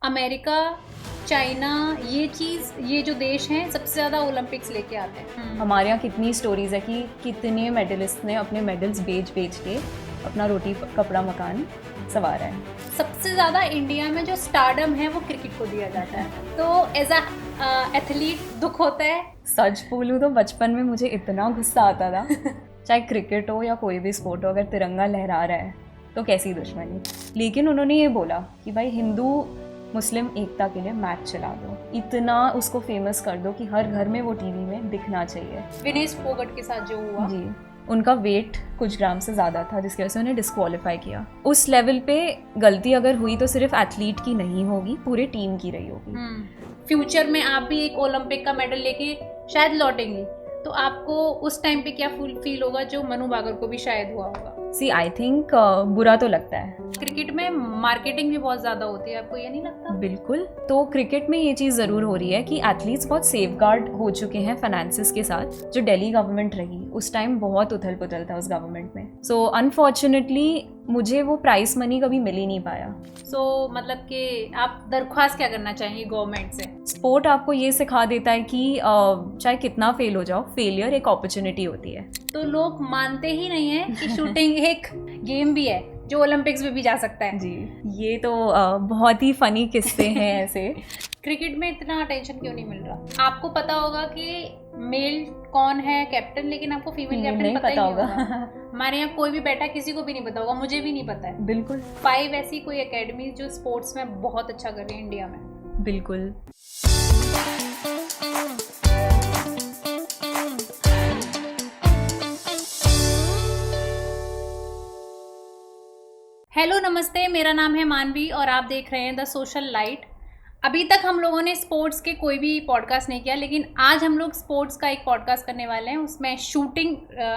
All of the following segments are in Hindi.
अमेरिका, चाइना, ये जो देश हैं सबसे ज़्यादा ओलंपिक्स लेके आते हैं। हमारे यहाँ कितनी स्टोरीज है कि कितने मेडलिस्ट ने अपने मेडल्स बेच के अपना रोटी कपड़ा मकान संवारा है। सबसे ज़्यादा इंडिया में जो स्टारडम है वो क्रिकेट को दिया जाता है, तो एज अ एथलीट दुख होता है। सच बोलूँ तो बचपन में मुझे इतना गुस्सा आता था चाहे क्रिकेट हो या कोई भी स्पोर्ट हो, अगर तिरंगा लहरा रहा है तो कैसी दुश्मनी। लेकिन उन्होंने ये बोला कि भाई हिंदू मुस्लिम एकता के लिए मैच चला दो, इतना उसको फेमस कर दो कि हर घर में वो टीवी में दिखना चाहिए। विनेश फोगट के साथ जो हुआ जी, उनका वेट कुछ ग्राम से ज़्यादा था जिसकी वजह से उन्हें डिस्क्वालीफाई किया। उस लेवल पे गलती अगर हुई तो सिर्फ एथलीट की नहीं होगी, पूरे टीम की रही होगी। फ्यूचर में आप भी एक ओलंपिक का मेडल लेके शायद लौटेंगी, तो आपको उस टाइम पे क्या फील होगा जो मनु भाकर को भी शायद हुआ होगा? सी आई थिंक बुरा तो लगता है। क्रिकेट में मार्केटिंग भी बहुत ज़्यादा होती है, आपको ये नहीं लगता? बिल्कुल। तो क्रिकेट में ये चीज़ ज़रूर हो रही है कि एथलीट्स बहुत सेफगार्ड हो चुके हैं फाइनेंसिस के साथ। जो दिल्ली गवर्नमेंट रही उस टाइम बहुत उथल पुथल था उस गवर्नमेंट में। सो अनफॉर्चुनेटली मुझे वो प्राइस मनी कभी मिल ही नहीं पाया। सो मतलब कि आप दरख्वास्त क्या करना चाहेंगे गवर्नमेंट से? स्पोर्ट आपको ये सिखा देता है कि चाहे कितना फेल हो जाओ, फेलियर एक अपॉर्चुनिटी होती है। तो लोग मानते ही नहीं है कि शूटिंग एक गेम भी है जो ओलंपिक्स में भी जा सकता है। जी, ये तो बहुत ही फनी किस्से हैं ऐसे। क्रिकेट में इतना अटेंशन क्यों नहीं मिल रहा? आपको पता होगा कि मेल कौन है कैप्टन, लेकिन आपको फीमेल कैप्टन पता ही नहीं होगा। हमारे यहाँ कोई भी बैठा किसी को भी नहीं पता होगा, मुझे भी नहीं पता है। बिल्कुल। 5 ऐसी कोई एकेडमी जो स्पोर्ट्स में बहुत अच्छा कर रही है इंडिया में। बिल्कुल। हेलो नमस्ते, मेरा नाम है मानवी और आप देख रहे हैं द सोशल लाइट। अभी तक हम लोगों ने स्पोर्ट्स के कोई भी पॉडकास्ट नहीं किया, लेकिन आज हम लोग स्पोर्ट्स का एक पॉडकास्ट करने वाले हैं। उसमें शूटिंग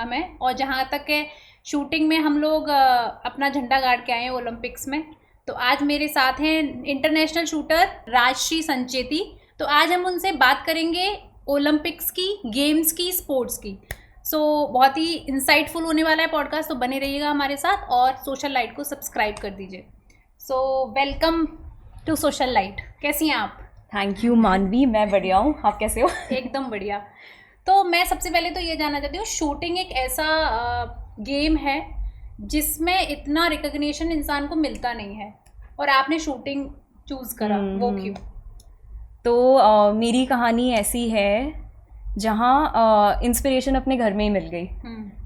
में, और जहाँ तक है शूटिंग में हम लोग अपना झंडा गाड़ के आए हैं ओलंपिक्स में। तो आज मेरे साथ हैं इंटरनेशनल शूटर राजश्री संचेती। तो आज हम उनसे बात करेंगे ओलंपिक्स की, गेम्स की, स्पोर्ट्स की। सो बहुत ही इंसाइटफुल होने वाला है पॉडकास्ट, तो बने रहिएगा हमारे साथ और सोशल लाइट को सब्सक्राइब कर दीजिए। So welcome to Social Light. कैसी हैं आप? थैंक यू मानवी, मैं बढ़िया हूँ, आप कैसे हो? एकदम बढ़िया। तो मैं सबसे पहले तो ये जानना चाहती हूँ, शूटिंग एक ऐसा गेम है जिसमें इतना रिकग्निशन इंसान को मिलता नहीं है, और आपने शूटिंग चूज करा, वो क्यों? तो मेरी कहानी ऐसी है जहाँ इंस्पिरेशन अपने घर में ही मिल गई।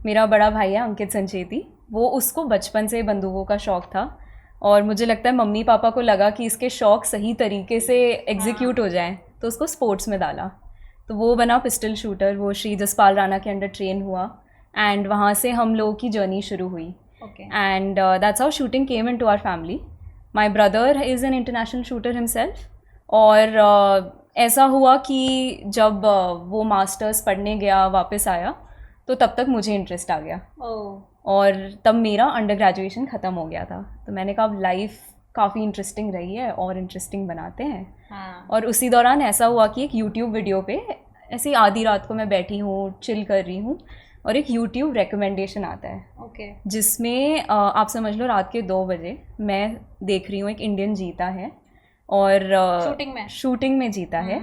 मेरा बड़ा भाई है अंकित संचेती, वो उसको बचपन से बंदूकों का शौक था और मुझे लगता है मम्मी पापा को लगा कि इसके शौक सही तरीके से एग्जीक्यूट हो जाएं, तो उसको स्पोर्ट्स में डाला। तो वो बना पिस्टल शूटर, वो श्री जसपाल राणा के अंडर ट्रेन हुआ एंड वहाँ से हम लोगों की जर्नी शुरू हुई। And that's how shooting came into our family. My brother is an international shooter himself, और ऐसा हुआ कि जब वो मास्टर्स पढ़ने गया, वापस आया, तो तब तक मुझे इंटरेस्ट आ गया। और तब मेरा अंडर ग्रेजुएशन ख़त्म हो गया था, तो मैंने कहा अब लाइफ काफ़ी इंटरेस्टिंग रही है और इंटरेस्टिंग बनाते हैं। और उसी दौरान ऐसा हुआ कि एक यूट्यूब वीडियो पे ऐसी आधी रात को मैं बैठी हूँ, चिल कर रही हूँ, और एक यूट्यूब रिकमेंडेशन आता है जिसमें आप समझ लो रात के 2 बजे मैं देख रही हूँ एक इंडियन जीता है, और शूटिंग में जीता है,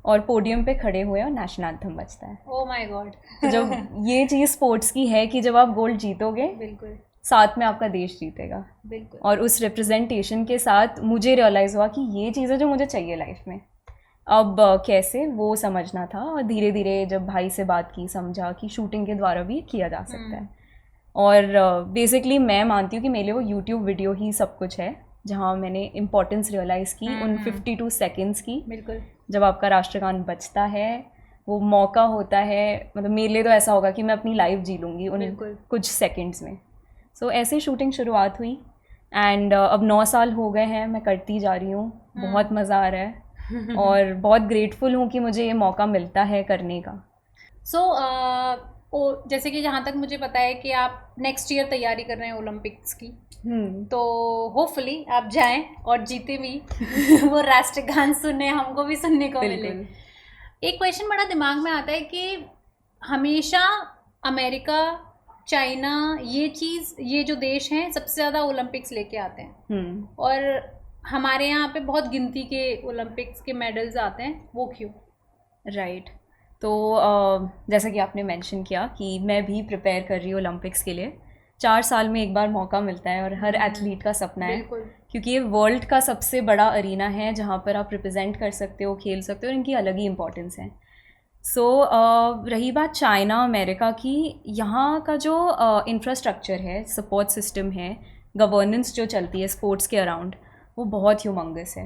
और पोडियम पे खड़े हुए और नेशनल एंथम बजता है। Oh my God. तो जब ये चीज़ स्पोर्ट्स की है कि जब आप गोल्ड जीतोगे, बिल्कुल साथ में आपका देश जीतेगा, बिल्कुल, और उस रिप्रेजेंटेशन के साथ मुझे रियलाइज़ हुआ कि ये चीज़ है जो मुझे चाहिए लाइफ में। अब कैसे वो समझना था, और धीरे धीरे जब भाई से बात की समझा कि शूटिंग के द्वारा भी किया जा सकता है। और बेसिकली मैं मानती हूँ कि मेरे लिए वो यूट्यूब वीडियो ही सब कुछ है, जहाँ मैंने इम्पोर्टेंस रियलाइज़ की उन 52 सेकेंड्स की। बिल्कुल, जब आपका राष्ट्रगान बजता है, वो मौका होता है, मतलब मेरे लिए तो ऐसा होगा कि मैं अपनी लाइफ जी लूँगी उन कुछ सेकेंड्स में। सो ऐसे शूटिंग शुरुआत हुई एंड अब 9 साल हो गए हैं, मैं करती जा रही हूँ। बहुत मज़ा आ रहा है और बहुत ग्रेटफुल हूँ कि मुझे ये मौका मिलता है करने का। जैसे कि जहाँ तक मुझे पता है कि आप नेक्स्ट ईयर तैयारी कर रहे हैं ओलंपिक्स की, तो होपफुली आप जाएं और जीते भी वो राष्ट्रगान सुने, हमको भी सुनने को मिले। एक क्वेश्चन बड़ा दिमाग में आता है कि हमेशा अमेरिका, चाइना, ये जो देश हैं सबसे ज़्यादा ओलंपिक्स लेके आते हैं, और हमारे यहाँ पे बहुत गिनती के ओलंपिक्स के मेडल्स आते हैं, वो क्यों? राइट तो जैसा कि आपने मेंशन किया कि मैं भी प्रिपेयर कर रही हूँ ओलंपिक्स के लिए। 4 साल में एक बार मौका मिलता है और हर एथलीट का सपना है, क्योंकि ये वर्ल्ड का सबसे बड़ा अरीना है जहाँ पर आप रिप्रेजेंट कर सकते हो, खेल सकते हो, और इनकी अलग ही इम्पोर्टेंस है। सो रही बात चाइना अमेरिका की, यहाँ का जो इंफ्रास्ट्रक्चर है, सपोर्ट सिस्टम है, गवर्नेंस जो चलती है स्पोर्ट्स के अराउंड, वो बहुत ह्यूमंगस है।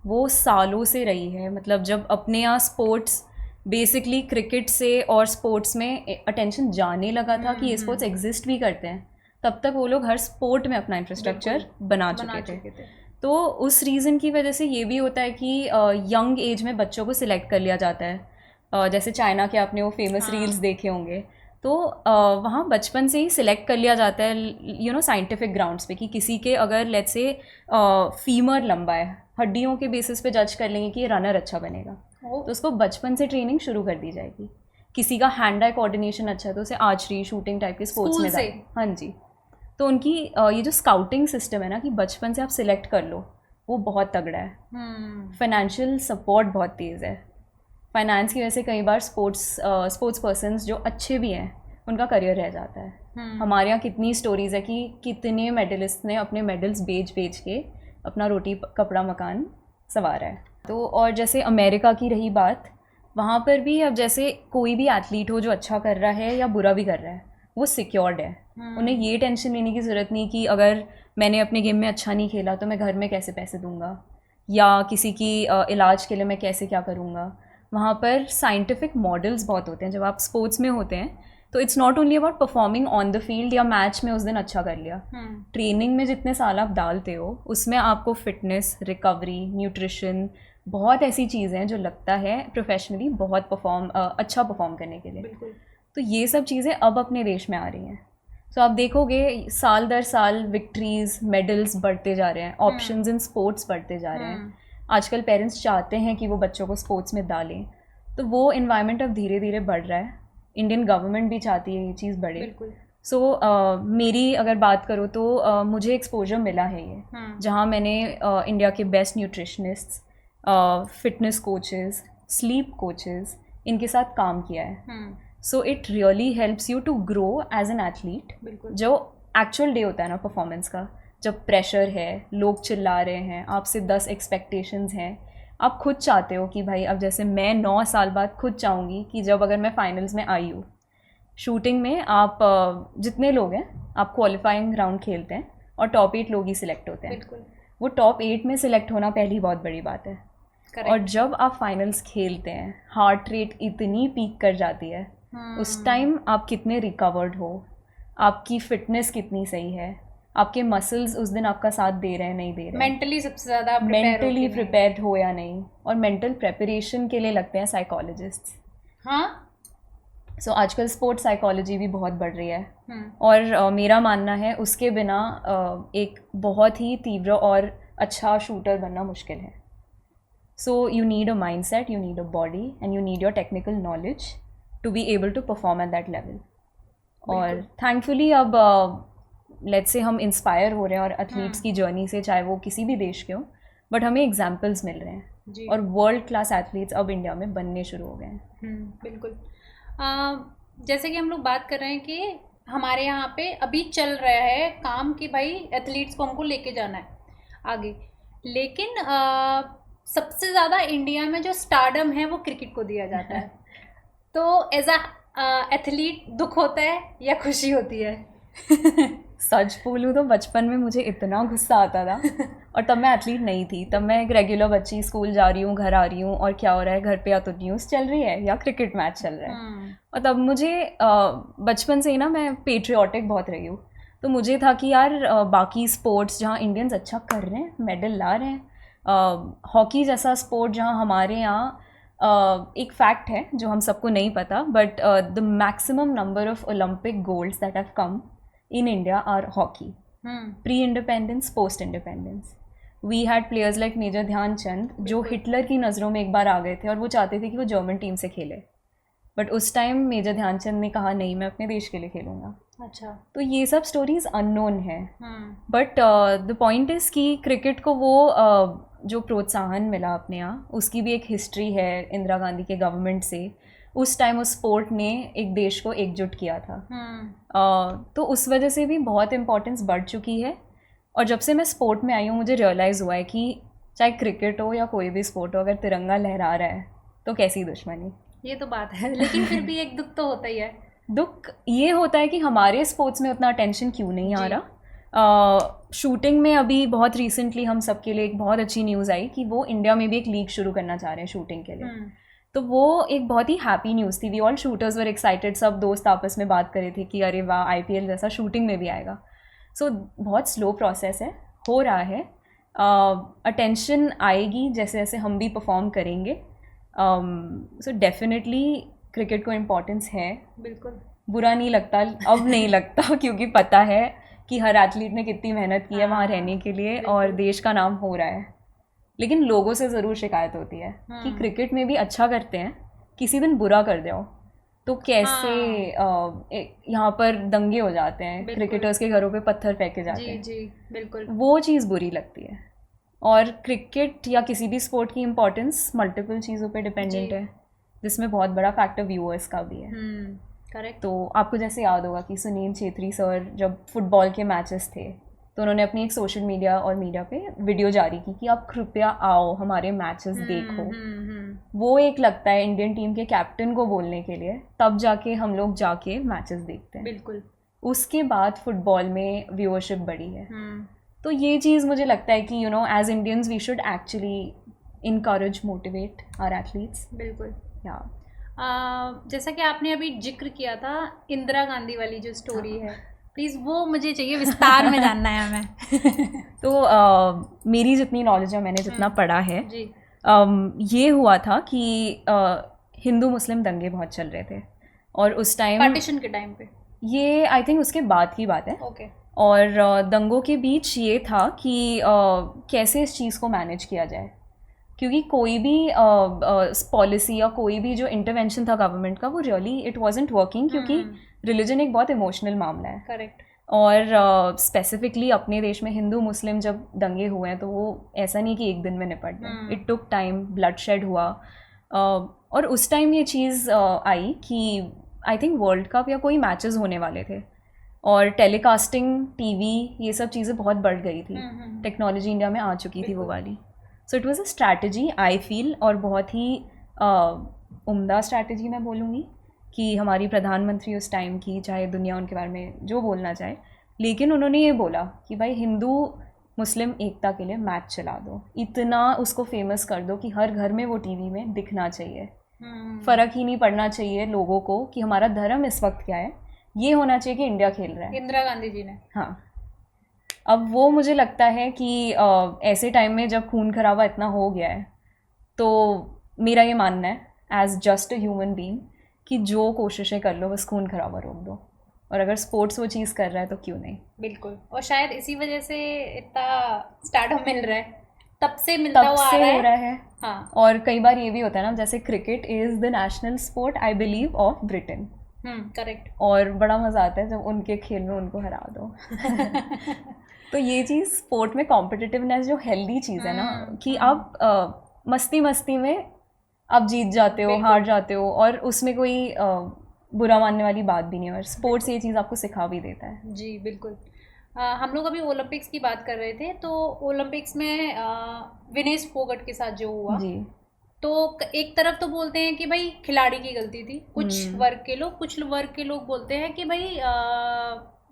वो सालों से रही है। मतलब जब अपने यहाँ स्पोर्ट्स बेसिकली क्रिकेट से और स्पोर्ट्स में अटेंशन जाने लगा था कि ये स्पोर्ट्स एग्जिस्ट भी करते हैं, तब तक वो लोग हर स्पोर्ट में अपना इंफ्रास्ट्रक्चर बना चुके थे। तो उस रीज़न की वजह से ये भी होता है कि यंग एज में बच्चों को सिलेक्ट कर लिया जाता है। जैसे चाइना के आपने वो फेमस रील्स देखे होंगे, तो वहाँ बचपन से ही सिलेक्ट कर लिया जाता है साइंटिफिक ग्राउंड्स पे कि किसी के अगर लेट्स से फीमर लंबा है, हड्डियों के बेसिस पे जज कर लेंगे कि ये रनर अच्छा बनेगा, तो उसको बचपन से ट्रेनिंग शुरू कर दी जाएगी। किसी का हैंड आई कोऑर्डिनेशन अच्छा है तो उसे आर्चरी, शूटिंग टाइप के स्पोर्ट्स में डालें। हाँ जी। तो उनकी ये जो स्काउटिंग सिस्टम है ना कि बचपन से आप सिलेक्ट कर लो, वो बहुत तगड़ा है। फाइनेंशियल सपोर्ट बहुत तेज़ है। फाइनेंस की वजह से कई बार स्पोर्ट्स पर्सन्स जो अच्छे भी हैं उनका करियर रह जाता है। हमारे यहाँ कितनी स्टोरीज़ है कि कितने मेडलिस्ट ने अपने मेडल्स बेच के अपना रोटी कपड़ा मकान संवारा है। तो और जैसे अमेरिका की रही बात, वहाँ पर भी अब जैसे कोई भी एथलीट हो जो अच्छा कर रहा है या बुरा भी कर रहा है, वो सिक्योर्ड है। उन्हें ये टेंशन लेने की ज़रूरत नहीं कि अगर मैंने अपने गेम में अच्छा नहीं खेला तो मैं घर में कैसे पैसे दूंगा, या किसी की इलाज के लिए मैं कैसे क्या करूँगा। वहाँ पर साइंटिफिक मॉडल्स बहुत होते हैं। जब आप स्पोर्ट्स में होते हैं तो it's not only about performing on the field या मैच में उस दिन अच्छा कर लिया। ट्रेनिंग में जितने साल आप डालते हो उसमें आपको फिटनेस, रिकवरी, न्यूट्रिशन, बहुत ऐसी चीज़ें हैं जो लगता है प्रोफेशनली बहुत अच्छा परफॉर्म करने के लिए। तो ये सब चीज़ें अब अपने देश में आ रही हैं। सो आप देखोगे साल दर साल विक्ट्रीज, मेडल्स बढ़ते जा रहे हैं, ऑप्शंस इन स्पोर्ट्स बढ़ते जा रहे हैं। आजकल पेरेंट्स चाहते हैं कि वो बच्चों को स्पोर्ट्स में डालें, तो वो इन्वायरमेंट अब धीरे धीरे बढ़ रहा है। इंडियन गवर्नमेंट भी चाहती है ये चीज़ बढ़े। सो मेरी अगर बात करूँ तो मुझे एक्सपोजर मिला है ये, जहाँ मैंने इंडिया के best nutritionists, fitness coaches, sleep coaches, इनके साथ काम किया है। So it really helps you to grow as an athlete. जो एक्चुअल डे होता है ना परफॉर्मेंस का, जब प्रेशर है, लोग चिल्ला रहे हैं, आपसे 10 एक्सपेक्टेशंस हैं, आप खुद चाहते हो कि भाई अब जैसे मैं 9 साल बाद खुद चाहूँगी कि जब अगर मैं फाइनल्स में आई हूँ, शूटिंग में आप जितने लोग हैं आप क्वालिफाइंग राउंड खेलते हैं और टॉप 8 लोग ही सिलेक्ट होते हैं। वो टॉप 8 में सिलेक्ट होना पहली बहुत बड़ी बात है। और जब आप फाइनल्स खेलते हैं, हार्ट रेट इतनी पीक कर जाती है, उस टाइम आप कितने रिकवर्ड हो, आपकी फिटनेस कितनी सही है, आपके मसल्स उस दिन आपका साथ दे रहे हैं नहीं दे रहे, मेंटली सबसे ज़्यादा मेंटली प्रिपेयर्ड हो या नहीं। और मेंटल प्रेपरेशन के लिए लगते हैं साइकोलॉजिस्ट्स। सो आजकल स्पोर्ट्स साइकोलॉजी भी बहुत बढ़ रही है। और मेरा मानना है उसके बिना एक बहुत ही तीव्र और अच्छा शूटर बनना मुश्किल है। So you need a mind set, you need a body and you need your technical knowledge to be able to perform at that level. और थैंकफुली अब लेट्स से हम इंस्पायर हो रहे हैं और एथलीट्स की जर्नी से, चाहे वो किसी भी देश के हो, बट हमें एग्जाम्पल्स मिल रहे हैं और वर्ल्ड क्लास एथलीट्स अब इंडिया में बनने शुरू हो गए हैं। बिल्कुल। जैसे कि हम लोग बात कर रहे हैं कि हमारे यहाँ पे अभी चल रहा है काम कि भाई एथलीट्स को हमको लेके जाना है आगे, लेकिन सबसे ज़्यादा इंडिया में जो स्टारडम है वो क्रिकेट को दिया जाता है। तो एज अ एथलीट दुख होता है या खुशी होती है? सच बोलूँ तो बचपन में मुझे इतना गुस्सा आता था और तब मैं एथलीट नहीं थी। तब मैं एक रेगुलर बच्ची, स्कूल जा रही हूँ, घर आ रही हूँ और क्या हो रहा है घर पे, या तो न्यूज़ चल रही है या क्रिकेट मैच चल रहा है। और तब मुझे बचपन से ही ना मैं पेट्रियाटिक बहुत रही हूँ, तो मुझे था कि यार बाकी स्पोर्ट्स जहाँ इंडियंस अच्छा कर रहे हैं, मेडल ला रहे हैं, हॉकी जैसा स्पोर्ट जहाँ हमारे यहाँ एक फैक्ट है जो हम सबको नहीं पता, but the maximum number of Olympic golds that have come in India are hockey. Pre-independence, post-independence. We had players like major Dhyan Chand जो हिटलर की नज़रों में एक बार आ गए थे और वो चाहते थे कि वो जर्मन टीम से खेले, बट उस टाइम मेजर ध्यानचंद ने कहा नहीं, मैं अपने देश के लिए खेलूँगा। अच्छा, तो ये सब स्टोरीज अननोन है। बट द पॉइंट इज़ कि क्रिकेट को वो जो प्रोत्साहन मिला अपने यहाँ, उसकी भी एक हिस्ट्री है इंदिरा गांधी के गवर्नमेंट से। उस टाइम उस स्पोर्ट ने एक देश को एकजुट किया था। तो उस वजह से भी बहुत इम्पोर्टेंस बढ़ चुकी है। और जब से मैं स्पोर्ट में आई हूँ मुझे रियलाइज़ हुआ है कि चाहे क्रिकेट हो या कोई भी स्पोर्ट हो, अगर तिरंगा लहरा रहा है तो कैसी दुश्मनी। ये तो बात है, लेकिन फिर भी एक दुख तो होता ही है। दुख ये होता है कि हमारे स्पोर्ट्स में उतना अटेंशन क्यों नहीं आ रहा। शूटिंग में अभी बहुत रिसेंटली हम सबके लिए एक बहुत अच्छी न्यूज़ आई कि वो इंडिया में भी एक लीग शुरू करना चाह रहे हैं शूटिंग के लिए। तो वो एक बहुत ही हैप्पी न्यूज़ थी। We all shooters were excited, सब दोस्त आपस में बात कर रहे थे कि अरे वाह IPL जैसा शूटिंग में भी आएगा। सो बहुत स्लो प्रोसेस है, हो रहा है। अटेंशन आएगी जैसे जैसे हम भी परफॉर्म करेंगे। सो डेफिनेटली क्रिकेट को इम्पोर्टेंस है, बिल्कुल बुरा नहीं लगता, अब नहीं लगता क्योंकि पता है कि हर एथलीट ने कितनी मेहनत की है वहाँ रहने के लिए और देश का नाम हो रहा है। लेकिन लोगों से ज़रूर शिकायत होती है कि क्रिकेट में भी अच्छा करते हैं, किसी दिन बुरा कर दो तो कैसे यहाँ पर दंगे हो जाते हैं, क्रिकेटर्स के घरों पे पत्थर फेंके जाते हैं। जी बिल्कुल, वो चीज़ बुरी लगती है। और क्रिकेट या किसी भी स्पोर्ट की इम्पोर्टेंस मल्टीपल चीज़ों पे डिपेंडेंट है, जिसमें बहुत बड़ा फैक्टर व्यूअर्स का भी है। करेक्ट। तो आपको जैसे याद होगा कि सुनील छेत्री सर जब फुटबॉल के मैचेस थे तो उन्होंने अपनी एक सोशल मीडिया और मीडिया पे वीडियो जारी की कि आप कृपया आओ हमारे मैचेस देखो। वो एक लगता है इंडियन टीम के कैप्टन को बोलने के लिए, तब जाके हम लोग जाके मैचेस देखते हैं। बिल्कुल। उसके बाद फुटबॉल में व्यूअरशिप बढ़ी है। तो ये चीज़ मुझे लगता है कि as Indians we should actually encourage, motivate our athletes. बिल्कुल। या जैसा कि आपने अभी जिक्र किया था इंदिरा गांधी वाली जो स्टोरी है, प्लीज़ वो मुझे चाहिए, विस्तार में जानना है हमें। तो मेरी जितनी नॉलेज है, मैंने जितना पढ़ा है जी। ये हुआ था कि हिंदू मुस्लिम दंगे बहुत चल रहे थे और उस टाइम पार्टीशन के टाइम पे, ये आई थिंक उसके बाद की बात है। ओके। और दंगों के बीच ये था कि कैसे इस चीज़ को मैनेज किया जाए, क्योंकि कोई भी पॉलिसी या कोई भी जो इंटरवेंशन था गवर्नमेंट का वो रियली इट वाजंट वर्किंग, क्योंकि रिलीजन एक बहुत इमोशनल मामला है। करेक्ट। और स्पेसिफिकली अपने देश में हिंदू मुस्लिम जब दंगे हुए हैं तो वो ऐसा नहीं कि एक दिन में निपट गए, इट टुक टाइम, ब्लडशेड हुआ। और उस टाइम ये चीज़ आई कि आई थिंक वर्ल्ड कप या कोई मैचेस होने वाले थे और टेलीकास्टिंग, टीवी, ये सब चीज़ें बहुत बढ़ गई थी। टेक्नोलॉजी इंडिया में आ चुकी थी वो वाली। So it was a strategy I feel, और बहुत ही उम्दा स्ट्रैटेजी मैं बोलूँगी कि हमारी प्रधानमंत्री उस टाइम की, चाहे दुनिया उनके बारे में जो बोलना चाहे, लेकिन उन्होंने ये बोला कि भाई हिंदू मुस्लिम एकता के लिए मैच चला दो, इतना उसको फेमस कर दो कि हर घर में वो टीवी में दिखना चाहिए। फ़र्क ही नहीं पड़ना चाहिए लोगों को कि हमारा धर्म इस वक्त क्या है, ये होना चाहिए कि इंडिया खेल रहा है। इंदिरा गांधी जी ने, हाँ। अब वो मुझे लगता है कि ऐसे टाइम में जब खून खराबा इतना हो गया है, तो मेरा ये मानना है as just a human being कि जो कोशिशें कर लो बस खून खराबा रोक दो, और अगर स्पोर्ट्स वो चीज़ कर रहा है तो क्यों नहीं। बिल्कुल। और शायद इसी वजह से इतना स्टार्टअप मिल रहा है, तब से मिलता हुआ आ रहा है। हाँ। और कई बार ये भी होता है ना, जैसे cricket is the national sport I believe of Britain. Correct. और बड़ा मज़ा आता है जब उनके खेल में उनको हरा दो। तो ये चीज़ स्पोर्ट में कॉम्पिटिटिवनेस जो हेल्दी चीज़ है ना, कि आप मस्ती मस्ती में आप जीत जाते हो, हार जाते हो, और उसमें कोई बुरा मानने वाली बात भी नहीं है। और स्पोर्ट्स ये चीज़ आपको सिखा भी देता है। जी बिल्कुल। हम लोग अभी ओलंपिक्स की बात कर रहे थे, तो ओलंपिक्स में विनेश फोगट के साथ जो हुआ जी, तो एक तरफ तो बोलते हैं कि भाई खिलाड़ी की गलती थी, कुछ वर्ग के लोग, कुछ वर्ग के लोग बोलते हैं कि भाई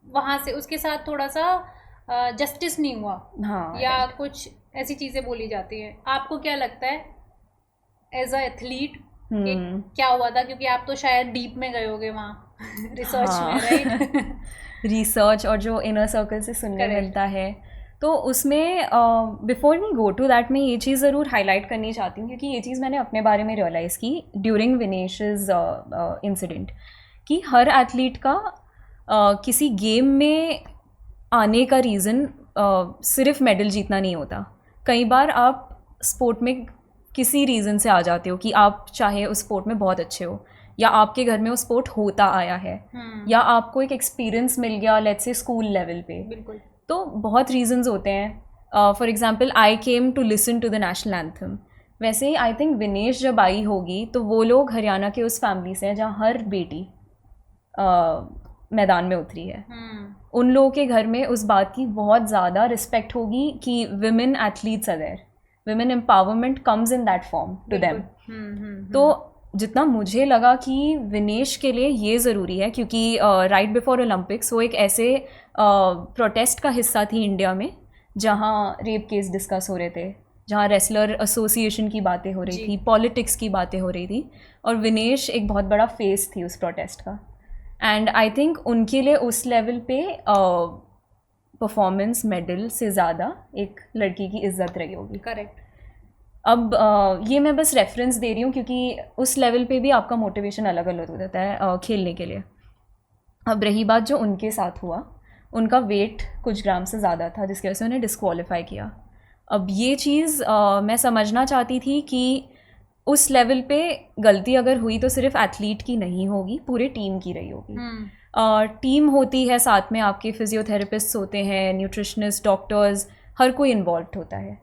वहाँ से उसके साथ थोड़ा सा जस्टिस नहीं हुआ। हाँ, या कुछ ऐसी चीज़ें बोली जाती हैं। आपको क्या लगता है एज अ एथलीट क्या हुआ था, क्योंकि आप तो शायद डीप में गए होगे वहाँ रिसर्च में, राइट? रिसर्च और जो इनर सर्कल से सुनने मिलता है, तो उसमें before we go to that मैं ये चीज़ ज़रूर हाईलाइट करनी चाहती हूँ, क्योंकि ये चीज़ मैंने अपने बारे में रियलाइज़ की ड्यूरिंग विनेश's इंसिडेंट, कि हर एथलीट का किसी गेम में आने का रीज़न सिर्फ मेडल जीतना नहीं होता। कई बार आप स्पोर्ट में किसी रीज़न से आ जाते हो कि आप चाहे उस स्पोर्ट में बहुत अच्छे हो, या आपके घर में वो स्पोर्ट होता आया है, या आपको एक एक्सपीरियंस मिल गया लेट्स से स्कूल लेवल पे। बिल्कुल। तो बहुत रीजंस होते हैं। For example I came to listen to the national anthem. वैसे ही आई थिंक विनेश जब आई होगी तो वो लोग हरियाणा के उस फैमिली से हैं जहाँ हर बेटी मैदान में उतरी है। उन लोगों के घर में उस बात की बहुत ज़्यादा रिस्पेक्ट होगी कि women athletes are there, women empowerment comes in that form to them. तो जितना मुझे लगा कि विनेश के लिए ये ज़रूरी है, क्योंकि राइट बिफोर ओलंपिक्स वो एक ऐसे प्रोटेस्ट का हिस्सा थी इंडिया में जहाँ रेप केस डिस्कस हो रहे थे, जहाँ रेसलर एसोसिएशन की बातें हो रही थी, पॉलिटिक्स की बातें हो रही थी, और विनेश एक बहुत बड़ा फेस थी उस प्रोटेस्ट का। एंड आई थिंक उनके लिए उस लेवल पे परफॉर्मेंस मेडल से ज़्यादा एक लड़की की इज्जत रही होगी। करेक्ट। अब ये मैं बस रेफरेंस दे रही हूँ क्योंकि उस लेवल पे भी आपका मोटिवेशन अलग अलग हो जाता है खेलने के लिए। अब रही बात जो उनके साथ हुआ, उनका वेट कुछ ग्राम से ज़्यादा था जिसकी वजह से उन्हें डिस्क्वालीफाई किया। अब ये चीज़ मैं समझना चाहती थी कि उस लेवल पे गलती अगर हुई तो सिर्फ एथलीट की नहीं होगी, पूरे टीम की रही होगी। टीम होती है, साथ में आपके फिजियोथेरेपिस्ट होते हैं, न्यूट्रिशनिस्ट, डॉक्टर्स, हर कोई इन्वॉल्व होता है।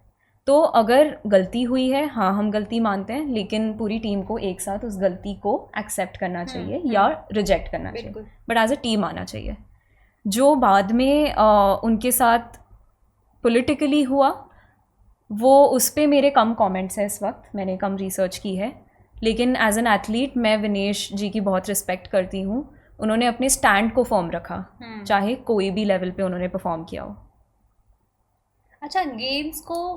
तो अगर गलती हुई है, हाँ हम गलती मानते हैं, लेकिन पूरी टीम को एक साथ उस गलती को एक्सेप्ट करना चाहिए या रिजेक्ट करना चाहिए, बट एज अ टीम आना चाहिए। जो बाद में उनके साथ पॉलिटिकली हुआ वो उस पर मेरे कम कमेंट्स हैं इस वक्त, मैंने कम रिसर्च की है, लेकिन एज एन एथलीट मैं विनेश जी की बहुत रिस्पेक्ट करती हूँ। उन्होंने अपने स्टैंड को फॉर्म रखा, चाहे कोई भी लेवल पे उन्होंने परफॉर्म किया हो। अच्छा, गेम्स को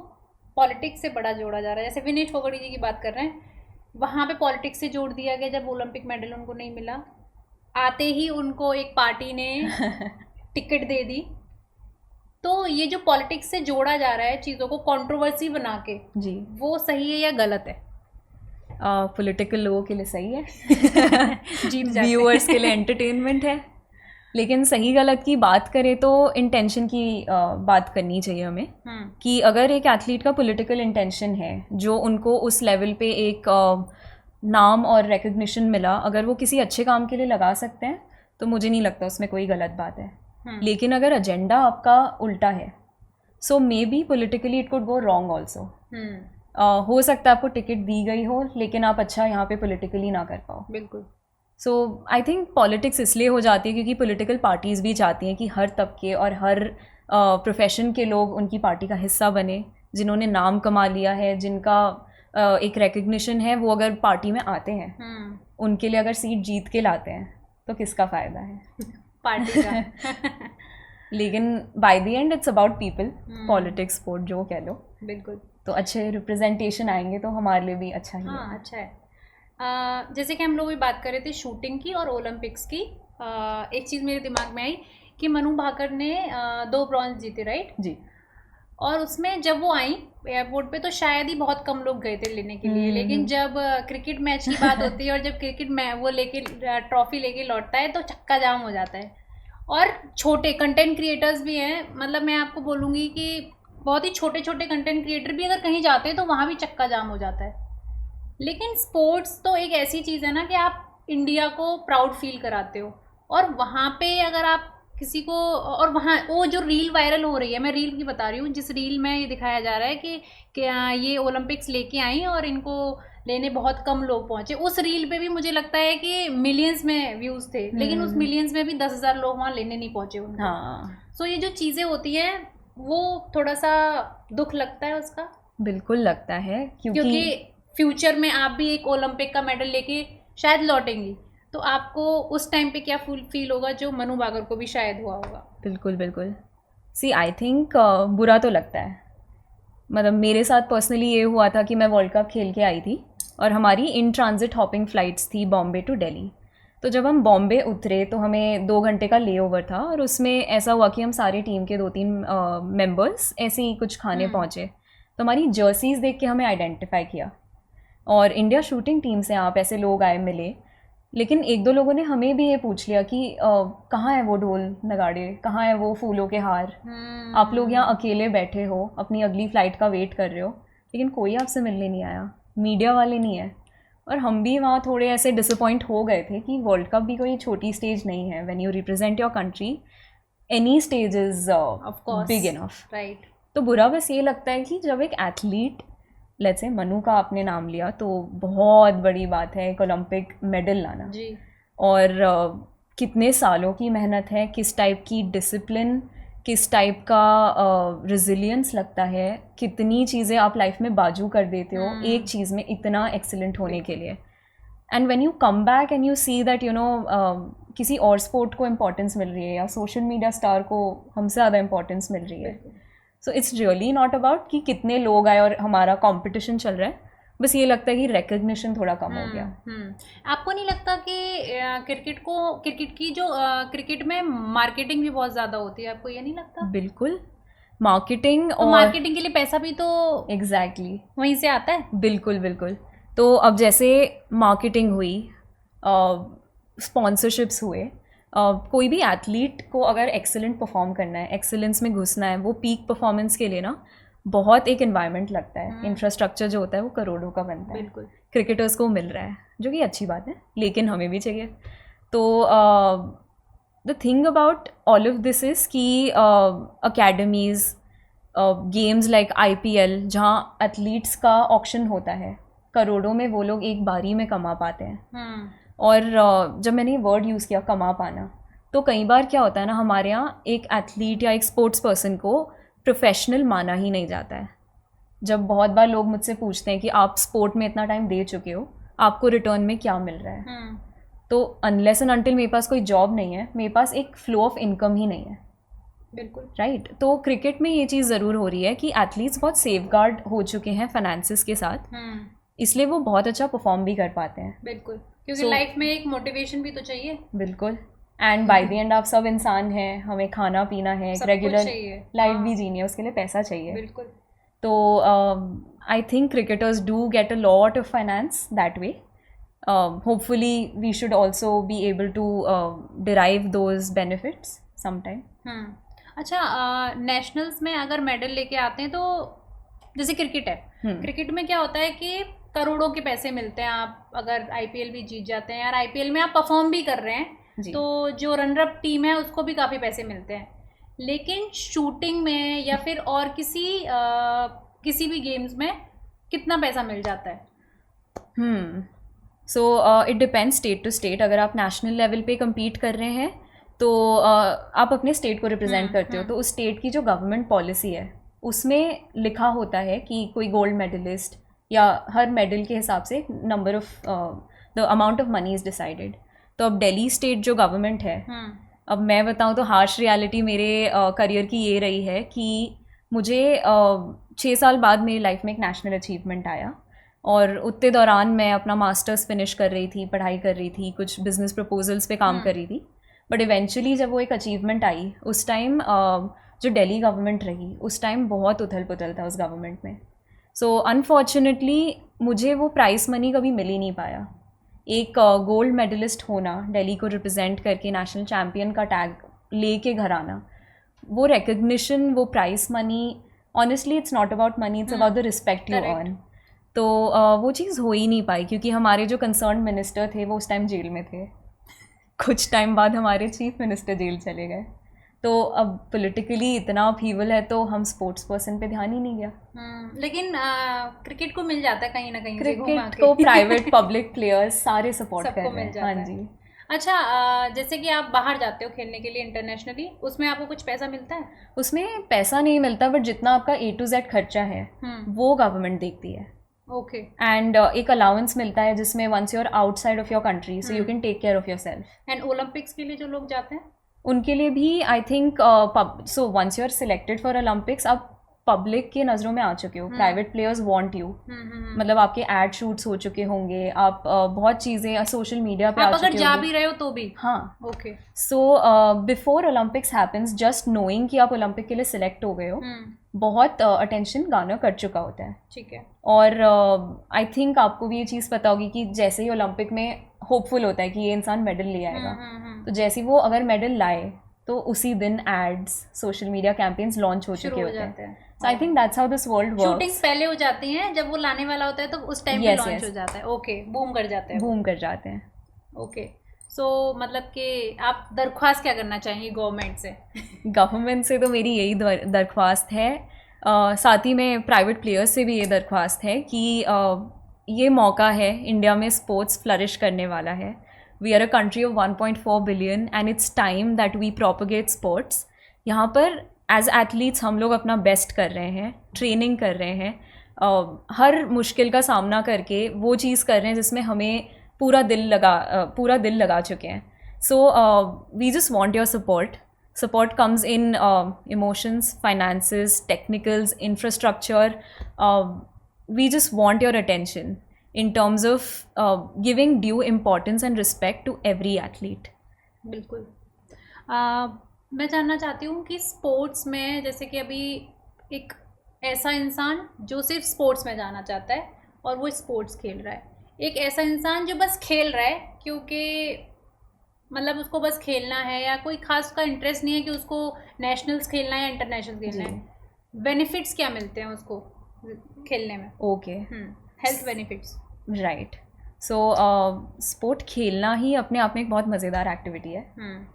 पॉलिटिक्स से बड़ा जोड़ा जा रहा है, जैसे विनेश फोगाट जी की बात कर रहे हैं, वहाँ पे पॉलिटिक्स से जोड़ दिया गया। जब ओलंपिक मेडल उनको नहीं मिला, आते ही उनको एक पार्टी ने टिकट दे दी। तो ये जो पॉलिटिक्स से जोड़ा जा रहा है चीज़ों को कंट्रोवर्सी बना के, जी वो सही है या गलत है? पॉलिटिकल लोगों के लिए सही है जीत जाते व्यूअर्स के लिए एंटरटेनमेंट है, लेकिन सही गलत की बात करें तो इंटेंशन की बात करनी चाहिए हमें। कि अगर एक एथलीट का पॉलिटिकल इंटेंशन है जो उनको उस लेवल पे एक नाम और रिकग्निशन मिला, अगर वो किसी अच्छे काम के लिए लगा सकते हैं तो मुझे नहीं लगता उसमें कोई गलत बात है। लेकिन अगर एजेंडा आपका उल्टा है, so maybe politically it could go wrong also. हो सकता है आपको टिकट दी गई हो लेकिन आप अच्छा यहाँ पे पॉलिटिकली ना कर पाओ। बिल्कुल। सो आई थिंक पॉलिटिक्स इसलिए हो जाती है क्योंकि पॉलिटिकल पार्टीज़ भी चाहती हैं कि हर तबके और हर प्रोफेशन के लोग उनकी पार्टी का हिस्सा बने, जिन्होंने नाम कमा लिया है, जिनका एक रिकग्निशन है, वो अगर पार्टी में आते हैं, उनके लिए अगर सीट जीत के लाते हैं तो किसका फ़ायदा है पार्टी का। लेकिन by the end it's about people, politics, sport जो कह लो। बिल्कुल। तो अच्छे रिप्रेजेंटेशन आएंगे तो हमारे लिए भी अच्छा ही है। हाँ, अच्छा है। जैसे कि हम लोग भी बात कर रहे थे शूटिंग की और ओलंपिक्स की, एक चीज़ मेरे दिमाग में आई कि मनु भाकर ने 2 ब्रॉन्ज जीते, राइट जी। और उसमें जब वो आई एयरपोर्ट पे तो शायद ही बहुत कम लोग गए थे लेने के लिए, लेकिन जब क्रिकेट मैच की बात होती है और जब क्रिकेट में वो लेके ट्रॉफी लेके लौटता है तो चक्का जाम हो जाता है। और छोटे कंटेंट क्रिएटर्स भी हैं, मतलब मैं आपको बोलूँगी कि बहुत ही छोटे छोटे कंटेंट क्रिएटर भी अगर कहीं जाते हैं तो वहाँ भी चक्का जाम हो जाता है। लेकिन स्पोर्ट्स तो एक ऐसी चीज़ है ना कि आप इंडिया को प्राउड फील कराते हो, और वहाँ पे अगर आप किसी को, और वहाँ वो जो रील वायरल हो रही है, मैं रील की बता रही हूँ, जिस रील में ये दिखाया जा रहा है कि ये ओलंपिक्स लेके आई और इनको लेने बहुत कम लोग पहुँचे, उस रील पे भी मुझे लगता है कि मिलियंस में व्यूज़ थे, लेकिन उस मिलियंस में भी 10,000 लोग वहाँ लेने नहीं पहुँचे उनको। हाँ। सो ये जो चीज़ें होती हैं वो थोड़ा सा दुख लगता है उसका। बिल्कुल लगता है, क्योंकि फ्यूचर में आप भी एक ओलंपिक का मेडल लेके शायद लौटेंगी, तो आपको उस टाइम पे क्या फील होगा जो मनु भाकर को भी शायद हुआ होगा। बिल्कुल बिल्कुल। सी आई थिंक बुरा तो लगता है, मतलब मेरे साथ पर्सनली ये हुआ था कि मैं वर्ल्ड कप खेल के आई थी और हमारी इन ट्रांजिट हॉपिंग फ़्लाइट्स थी बॉम्बे टू दिल्ली। तो जब हम बॉम्बे उतरे तो हमें 2 घंटे का ले ओवर था, और उसमें ऐसा हुआ कि हम सारी टीम के 2-3 मेंबर्स ऐसे ही कुछ खाने पहुँचे, तो हमारी जर्सीज़ देख के हमें आइडेंटिफाई किया, और इंडिया शूटिंग टीम से आप ऐसे लोग आए मिले। लेकिन 1-2 लोगों ने हमें भी ये पूछ लिया कि कहाँ है वो ढोल नगाड़े, कहाँ है वो फूलों के हार, आप लोग यहाँ अकेले बैठे हो, अपनी अगली फ़्लाइट का वेट कर रहे हो, लेकिन कोई आपसे मिलने नहीं आया, मीडिया वाले नहीं है, और हम भी वहाँ थोड़े ऐसे डिसअपॉइंट हो गए थे कि वर्ल्ड कप भी कोई छोटी स्टेज नहीं है. When you represent your country any stage is big enough. Right. तो बुरा बस ये लगता है कि जब एक एथलीट, लेट्स से मनु का आपने नाम लिया, तो बहुत बड़ी बात है एक ओलंपिक मेडल लाना जी. और कितने सालों की मेहनत है, किस टाइप की डिसिप्लिन, किस टाइप का रेजिलियंस लगता है, कितनी चीज़ें आप लाइफ में बाजू कर देते हो एक चीज़ में इतना एक्सीलेंट होने के लिए. And when you come back and you see that किसी और स्पोर्ट को इम्पोर्टेंस मिल रही है या सोशल मीडिया स्टार को हमसे ज़्यादा इम्पोर्टेंस मिल रही है. So it's really not about कि कितने लोग आए और हमारा कंपटीशन चल रहा है, बस ये लगता है कि रिकग्निशन थोड़ा कम हो गया. आपको नहीं लगता कि क्रिकेट में मार्केटिंग भी बहुत ज़्यादा होती है? आपको ये नहीं लगता? बिल्कुल. मार्केटिंग तो मार्केटिंग के लिए पैसा भी तो एग्जैक्टली वहीं से आता है. बिल्कुल बिल्कुल. तो अब जैसे मार्केटिंग हुई, स्पॉन्सरशिप्स हुए, कोई भी एथलीट को अगर एक्सीलेंट परफॉर्म करना है, एक्सीलेंस में घुसना है, वो पीक परफॉर्मेंस के लिए ना बहुत एक एनवायरनमेंट लगता है. इंफ्रास्ट्रक्चर जो होता है वो करोड़ों का बनता है. बिल्कुल. क्रिकेटर्स को मिल रहा है जो कि अच्छी बात है, लेकिन हमें भी चाहिए. तो the thing about all of this is कि अकेडमीज़, गेम्स लाइक IPL जहाँ एथलीट्स का ऑक्शन होता है, करोड़ों में वो लोग एक बारी में कमा पाते हैं. और जब मैंने ये वर्ड यूज़ किया कमा पाना, तो कई बार क्या होता है ना, हमारे यहाँ एक एथलीट या एक स्पोर्ट्स पर्सन को प्रोफेशनल माना ही नहीं जाता है. जब बहुत बार लोग मुझसे पूछते हैं कि आप स्पोर्ट में इतना टाइम दे चुके हो, आपको रिटर्न में क्या मिल रहा है, तो अनलेस एंड अनटिल मेरे पास कोई जॉब नहीं है, मेरे पास एक फ्लो ऑफ इनकम ही नहीं है. बिल्कुल. राइट. तो क्रिकेट में ये चीज़ ज़रूर हो रही है कि एथलीट्स बहुत सेफ गार्ड हो चुके हैं फाइनेंसिस के साथ, इसलिए वो बहुत अच्छा परफॉर्म भी कर पाते हैं. बिल्कुल. क्योंकि लाइफ में एक मोटिवेशन भी तो चाहिए. बिल्कुल. एंड बाय द एंड आप सब इंसान हैं, हमें खाना पीना है, रेगुलर लाइफ भी जीनी है, उसके लिए पैसा चाहिए. बिल्कुल. तो I think cricketers do get a lot of finance that way. Hopefully we should also be able to derive those benefits sometime. अच्छा, नेशनल्स में अगर मेडल लेके आते हैं तो जैसे क्रिकेट है, क्रिकेट में क्या होता है कि करोड़ों के पैसे मिलते हैं. आप अगर IPL भी जीत जाते हैं, यार IPL में आप परफॉर्म भी कर रहे हैं तो जो रनर अप टीम है उसको भी काफ़ी पैसे मिलते हैं. लेकिन शूटिंग में या फिर और किसी भी गेम्स में कितना पैसा मिल जाता है? So it depends state to state. अगर आप नेशनल लेवल पे कम्पीट कर रहे हैं तो आप अपने स्टेट को रिप्रेजेंट करते हो, तो उस स्टेट की जो गवर्नमेंट पॉलिसी है उसमें लिखा होता है कि कोई गोल्ड मेडलिस्ट या हर मेडल के हिसाब से number of the amount of money is decided. तो अब दिल्ली स्टेट जो गवर्नमेंट है, अब मैं बताऊं तो हार्श रियलिटी मेरे करियर की ये रही है कि मुझे 6 साल बाद मेरी लाइफ में एक नेशनल अचीवमेंट आया, और उतने दौरान मैं अपना मास्टर्स फिनिश कर रही थी, पढ़ाई कर रही थी, कुछ बिजनेस प्रपोजल्स पे काम कर रही थी. बट इवेंचुअली जब वो एक अचीवमेंट आई, उस टाइम जो दिल्ली गवर्नमेंट रही, उस टाइम बहुत उथल पुथल था उस गवर्नमेंट में. सो अनफॉर्चुनेटली मुझे वो प्राइस मनी कभी मिल ही नहीं पाया. एक गोल्ड मेडलिस्ट होना, दिल्ली को रिप्रेजेंट करके नेशनल चैम्पियन का टैग लेके घर आना, वो रिकग्निशन, वो price money, honestly it's not about money, it's about the respect you earn. तो वो चीज़ हो ही नहीं पाई क्योंकि हमारे जो कंसर्न मिनिस्टर थे वो उस टाइम जेल में थे. कुछ टाइम बाद हमारे चीफ मिनिस्टर जेल चले गए. तो अब पॉलिटिकली इतना अपहीवल है तो हम स्पोर्ट्स पर्सन पे ध्यान ही नहीं गया. लेकिन क्रिकेट को मिल जाता है कहीं ना कहीं. क्रिकेट को प्राइवेट पब्लिक प्लेयर्स सारे सपोर्ट कर रहे हैं. हाँ जी. अच्छा, जैसे कि आप बाहर जाते हो खेलने के लिए इंटरनेशनली, उसमें आपको कुछ पैसा मिलता है? उसमें पैसा नहीं मिलता, बट जितना आपका A to Z खर्चा है वो गवर्नमेंट देखती है. ओके. एंड एक अलाउंस मिलता है जिसमें once you are outside of your country so you can take care of your self. And Olympics के लिए जो लोग जाते हैं उनके लिए भी I think so once you are selected for Olympics, आप पब्लिक के नज़रों में आ चुके हो. प्राइवेट प्लेयर्स वांट यू, मतलब आपके एड शूट्स हो चुके होंगे, आप बहुत चीज़ें सोशल मीडिया पे आ चुके हो. अगर जा भी रहे हो तो भी. हाँ. Okay. So before Olympics happens, just knowing कि आप ओलंपिक के लिए सिलेक्ट हो गए हो बहुत अटेंशन गार्नर कर चुका होता है. ठीक है. और आई थिंक आपको भी ये चीज़ पता होगी कि जैसे ही ओलंपिक में होपफुल होता है कि ये इंसान मेडल ले आएगा, तो जैसे ही वो अगर मेडल लाए तो उसी दिन ads, social media campaigns launch हो चुके होते हैं. So I think that's how this world works. Shootings पहले हो जाती हैं, जब वो लाने वाला होता है तो उस टाइम पे लॉन्च हो जाता है. ओके, बूम कर जाते हैं. बूम कर जाते हैं. ओके, सो मतलब कि आप दरख्वास्त क्या करना चाहेंगे गवर्नमेंट से? गवर्नमेंट से तो मेरी यही दरख्वास्त है, साथ ही में प्राइवेट प्लेयर्स से भी ये दरख्वास्त है कि ये मौका है, इंडिया में स्पोर्ट्स फ्लरिश करने वाला है. We are a country of 1.4 billion and it's time that we propagate sports. यहाँ पर एज एथलीट्स हम लोग अपना बेस्ट कर रहे हैं, ट्रेनिंग कर रहे हैं, हर मुश्किल का सामना करके वो चीज़ कर रहे हैं जिसमें हमें पूरा दिल लगा चुके हैं. So we just want your support. Support comes in emotions, finances, technicals, infrastructure. We just want your attention in terms of giving due importance and respect to every athlete. बिल्कुल. मैं जानना चाहती हूँ कि स्पोर्ट्स में जैसे कि अभी एक ऐसा इंसान जो सिर्फ स्पोर्ट्स में जाना चाहता है और वो स्पोर्ट्स खेल रहा है, एक ऐसा इंसान जो बस खेल रहा है क्योंकि मतलब उसको बस खेलना है या कोई खास का इंटरेस्ट नहीं है कि उसको नेशनल्स खेलना है या इंटरनेशनल खेलना है. बेनिफिट्स क्या मिलते हैं उसको खेलने में? Okay, health benefits. राइट. सो स्पोर्ट खेलना ही अपने आप में एक बहुत मज़ेदार एक्टिविटी है.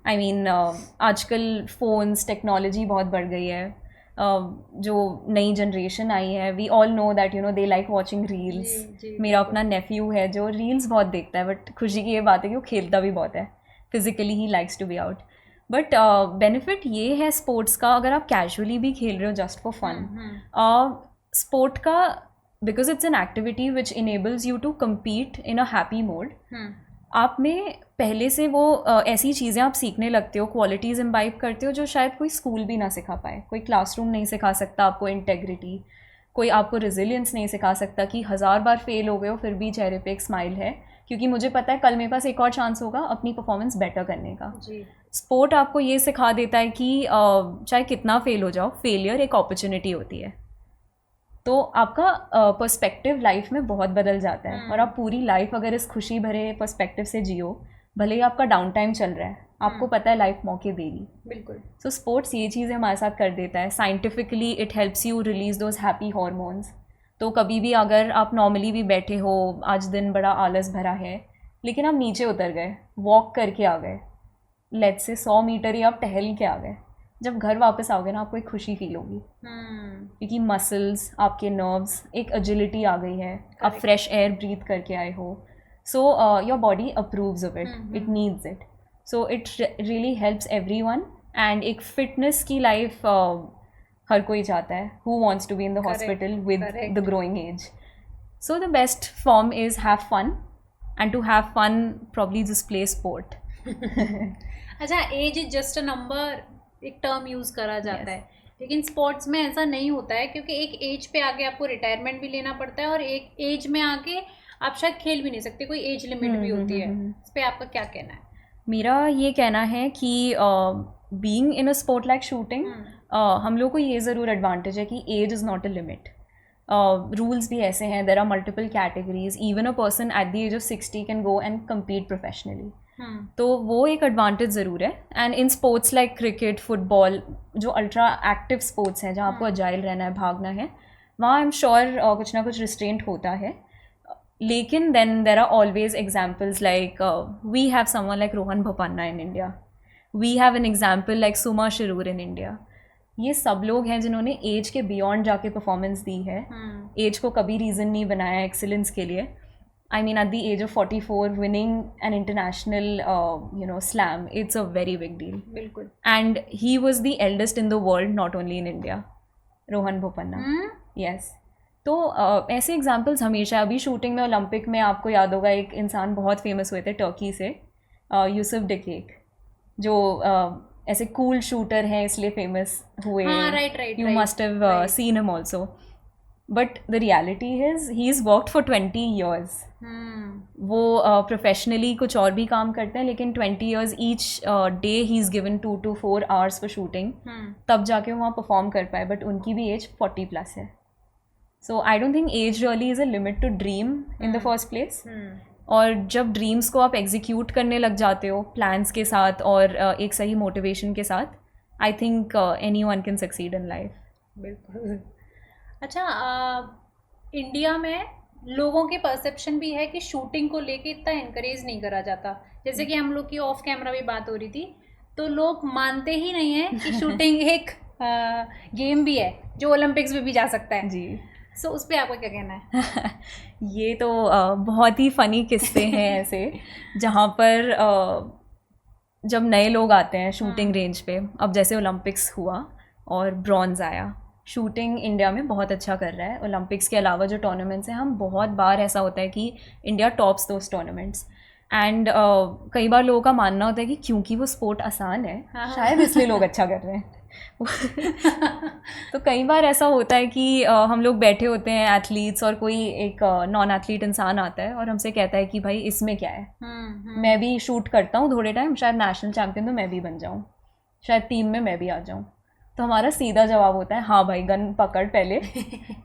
आई मीन आजकल फ़ोन्स, टेक्नोलॉजी बहुत बढ़ गई है. जो नई जनरेशन आई है, we all know that you know they like watching reels. मेरा अपना नेफ्यू है जो रील्स बहुत देखता है, बट खुशी की ये बात है कि वो खेलता भी बहुत है. फिजिकली ही likes to be out. But benefit ये है स्पोर्ट्स का, अगर आप कैजुअली भी खेल रहे हो जस्ट फॉर फन, स्पोर्ट का, because it's an activity which enables you to compete in a happy mode. आप में पहले से वो ऐसी चीज़ें आप सीखने लगते हो, क्वालिटीज़ इम्बाइब करते हो जो शायद कोई स्कूल भी ना सिखा पाए. कोई क्लासरूम नहीं सिखा सकता आपको इंटेग्रिटी, कोई आपको रेजिलियंस नहीं सिखा सकता कि 1000 बार फेल हो गए हो फिर भी चेहरे पे एक स्माइल है, क्योंकि मुझे पता है कल मेरे पास एक और चांस होगा अपनी परफॉर्मेंस बेटर करने का. स्पोर्ट आपको ये सिखा देता है कि चाहे कितना फेल हो जाओ, फेलियर एक अपॉर्चुनिटी होती है. तो आपका पर्सपेक्टिव लाइफ में बहुत बदल जाता है और आप पूरी लाइफ अगर इस खुशी भरे पर्सपेक्टिव से जियो, भले ही आपका डाउन टाइम चल रहा है, आपको पता है लाइफ मौके देगी. बिल्कुल. सो स्पोर्ट्स ये चीज़ें हमारे साथ कर देता है. Scientifically it helps you release those happy hormones. तो कभी भी अगर आप नॉर्मली भी बैठे हो, आज दिन बड़ा आलस भरा है, लेकिन आप नीचे उतर गए, वॉक करके आ गए, लेट्स से 100 मीटर ही आप टहल के आ गए, जब घर वापस आओगे ना आपको एक खुशी फील होगी, क्योंकि मसल्स, आपके नर्व्स, एक एजिलिटी आ गई है. आप फ्रेश एयर ब्रीथ करके आए हो. So your body approves of it, it needs it. So it really helps everyone. And एक फिटनेस की लाइफ हर कोई चाहता है. Who wants to be in the hospital with the growing age? So the best form is have fun, and to have fun probably just play sport. अच्छा, age is just a number, एक टर्म यूज़ करा जाता है, लेकिन स्पोर्ट्स में ऐसा नहीं होता है, क्योंकि एक एज पे आके आपको रिटायरमेंट भी लेना पड़ता है और एक एज में आके आप शायद खेल भी नहीं सकते, कोई एज लिमिट भी होती है. इस पर आपका क्या कहना है? मेरा ये कहना है कि being in a sport like shooting, हम लोग को ये ज़रूर एडवांटेज है कि age is not a limit. Rules भी ऐसे हैं, there are multiple categories. Even a person at the age of 60 can go and compete professionally. तो वो एक एडवांटेज ज़रूर है. And in sports like cricket, football, जो अल्ट्रा एक्टिव स्पोर्ट्स हैं जहाँ आपको अजाइल रहना है, भागना है, वहाँ आई एम श्योर कुछ ना कुछ रिस्ट्रेंट होता है. लेकिन then there are always examples like we have someone like Rohan Bopanna in India, we have an example like Suma Shirur in India. ये सब लोग हैं जिन्होंने एज के बियॉन्ड जाके परफॉर्मेंस दी है. एज को कभी रीज़न नहीं बनाया एक्सीलेंस के लिए. I mean, at the age of 44, winning an international, slam, it's a very big deal. Bilkul. And he was the eldest in the world, not only in India. Rohan Bopanna. Yes. तो ऐसे एग्जाम्पल्स हमेशा, अभी शूटिंग में ओलंपिक में आपको याद होगा एक इंसान बहुत फेमस हुए थे टर्की से, यूसुफ डकेक, जो ऐसे कूल शूटर हैं इसलिए फेमस हुए. You must have seen him also. But the reality is he is worked for 20 years. वो प्रोफेशनली कुछ और भी काम करते हैं, लेकिन 20 years each day he is given 2 to 4 hours for shooting. तब जाके वहाँ परफॉर्म कर पाए. बट उनकी भी एज 40+ है. So I don't think age really is a limit to dream in the first place. और जब ड्रीम्स को आप एग्जीक्यूट करने लग जाते हो प्लान्स के साथ और एक सही मोटिवेशन के साथ, I think anyone can succeed in life. बिल्कुल। अच्छा, इंडिया में लोगों के परसेप्शन भी है कि शूटिंग को लेके इतना इनकरेज नहीं करा जाता। जैसे कि हम लोग की ऑफ कैमरा भी बात हो रही थी, तो लोग मानते ही नहीं है कि शूटिंग एक गेम भी है जो ओलंपिक्स में भी जा सकता है जी। सो उस पर आपका क्या कहना है? ये तो बहुत ही फ़नी किस्से हैं ऐसे, जहाँ पर जब नए लोग आते हैं शूटिंग रेंज पे, अब जैसे ओलंपिक्स हुआ और ब्रॉन्ज़ आया, शूटिंग इंडिया में बहुत अच्छा कर रहा है। ओलंपिक्स के अलावा जो टूर्नामेंट्स हैं, हम बहुत बार ऐसा होता है कि India tops those tournaments, and कई बार लोगों का मानना होता है कि क्योंकि वो स्पोर्ट आसान है शायद इसलिए लोग अच्छा कर रहे हैं। तो कई बार ऐसा होता है कि हम लोग बैठे होते हैं एथलीट्स, और कोई एक नॉन एथलीट इंसान आता है और हमसे कहता है कि भाई इसमें क्या है, मैं भी शूट करता हूँ थोड़े टाइम, शायद नेशनल चैम्पियन तो मैं भी बन जाऊँ, शायद टीम में मैं भी आ जाऊँ। तो हमारा सीधा जवाब होता है हाँ भाई गन पकड़, पहले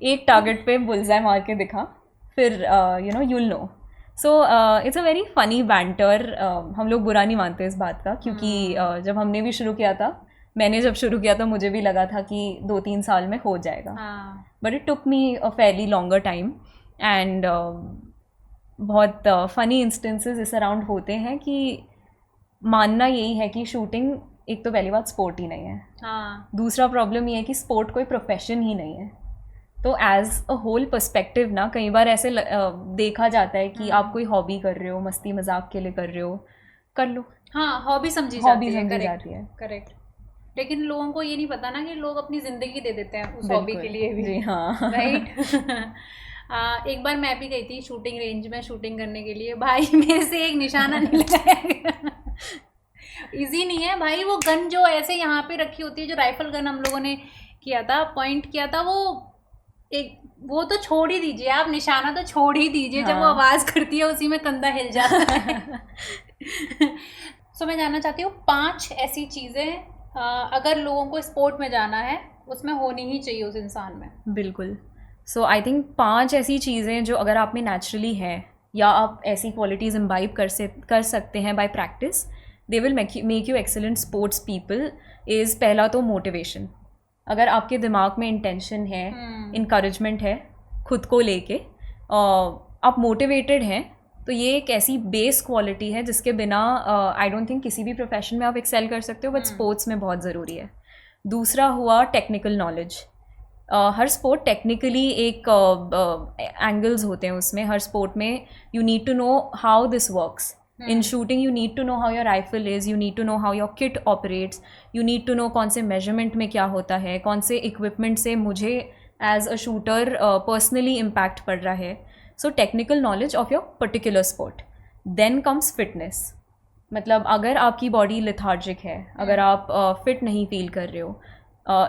एक टारगेट पे बुलजाई मार के दिखा, फिर you'll know। So it's a very funny banter. हम लोग बुरा नहीं मानते इस बात का, क्योंकि जब हमने भी शुरू किया था, मैंने जब शुरू किया था मुझे भी लगा था कि 2-3 साल में हो जाएगा, but it took me a fairly longer time. And बहुत फ़नी इंस्टेंसेस इस अराउंड होते हैं कि मानना यही है कि शूटिंग एक तो पहली बात स्पोर्ट ही नहीं है, दूसरा प्रॉब्लम ये है कि स्पोर्ट कोई प्रोफेशन ही नहीं है। तो एज अ होल पर्सपेक्टिव ना, कई बार ऐसे देखा जाता है कि आप कोई हॉबी कर रहे हो, मस्ती मजाक के लिए कर रहे हो, कर लो, हाँ हॉबी समझी जाती है। करेक्ट। लेकिन लोगों को ये नहीं पता ना कि लोग अपनी ज़िंदगी दे देते हैं उस हॉबी के लिए भी। जी हाँ, राइट। एक बार मैं भी गई थी शूटिंग रेंज में शूटिंग करने के लिए, भाई मेरे से एक निशाना नहीं लगाया गया। इजी नहीं है भाई, वो गन जो ऐसे यहाँ पे रखी होती है, जो राइफल गन हम लोगों ने किया था, पॉइंट किया था, वो तो छोड़ ही दीजिए, आप निशाना तो छोड़ ही दीजिए। हाँ। जब वो आवाज़ करती है उसी में कंधा हिल जाता है। सो मैं जानना चाहती हूँ 5 ऐसी चीज़ें अगर लोगों को स्पोर्ट में जाना है उसमें होनी ही चाहिए उस इंसान में। बिल्कुल। सो आई थिंक 5 ऐसी चीज़ें जो अगर आप में नेचुरली है, या आप ऐसी क्वालिटीज़ इम्बाइब कर सकते हैं bye practice, they will make you excellent sports people. Is पहला तो मोटिवेशन। अगर आपके दिमाग में इंटेंशन है, इनकरेजमेंट है खुद को लेके, आप मोटिवेटेड हैं, तो ये एक ऐसी बेस क्वालिटी है जिसके बिना आई डोंट थिंक किसी भी प्रोफेशन में आप एक्सेल कर सकते हो, बट स्पोर्ट्स में बहुत ज़रूरी है। दूसरा हुआ टेक्निकल नॉलेज। हर स्पोर्ट टेक्निकली एक एंगल्स होते हैं उसमें, हर स्पोर्ट में you need to know how this works. In shooting you need to know how your rifle is, you need to know how your kit operates, you need to know कौन से measurement में क्या होता है, कौन से equipment से मुझे as a shooter personally impact पड़ रहा है। So technical knowledge of your particular sport. Then comes fitness। मतलब अगर आपकी body lethargic है, अगर आप fit नहीं feel कर रहे हो,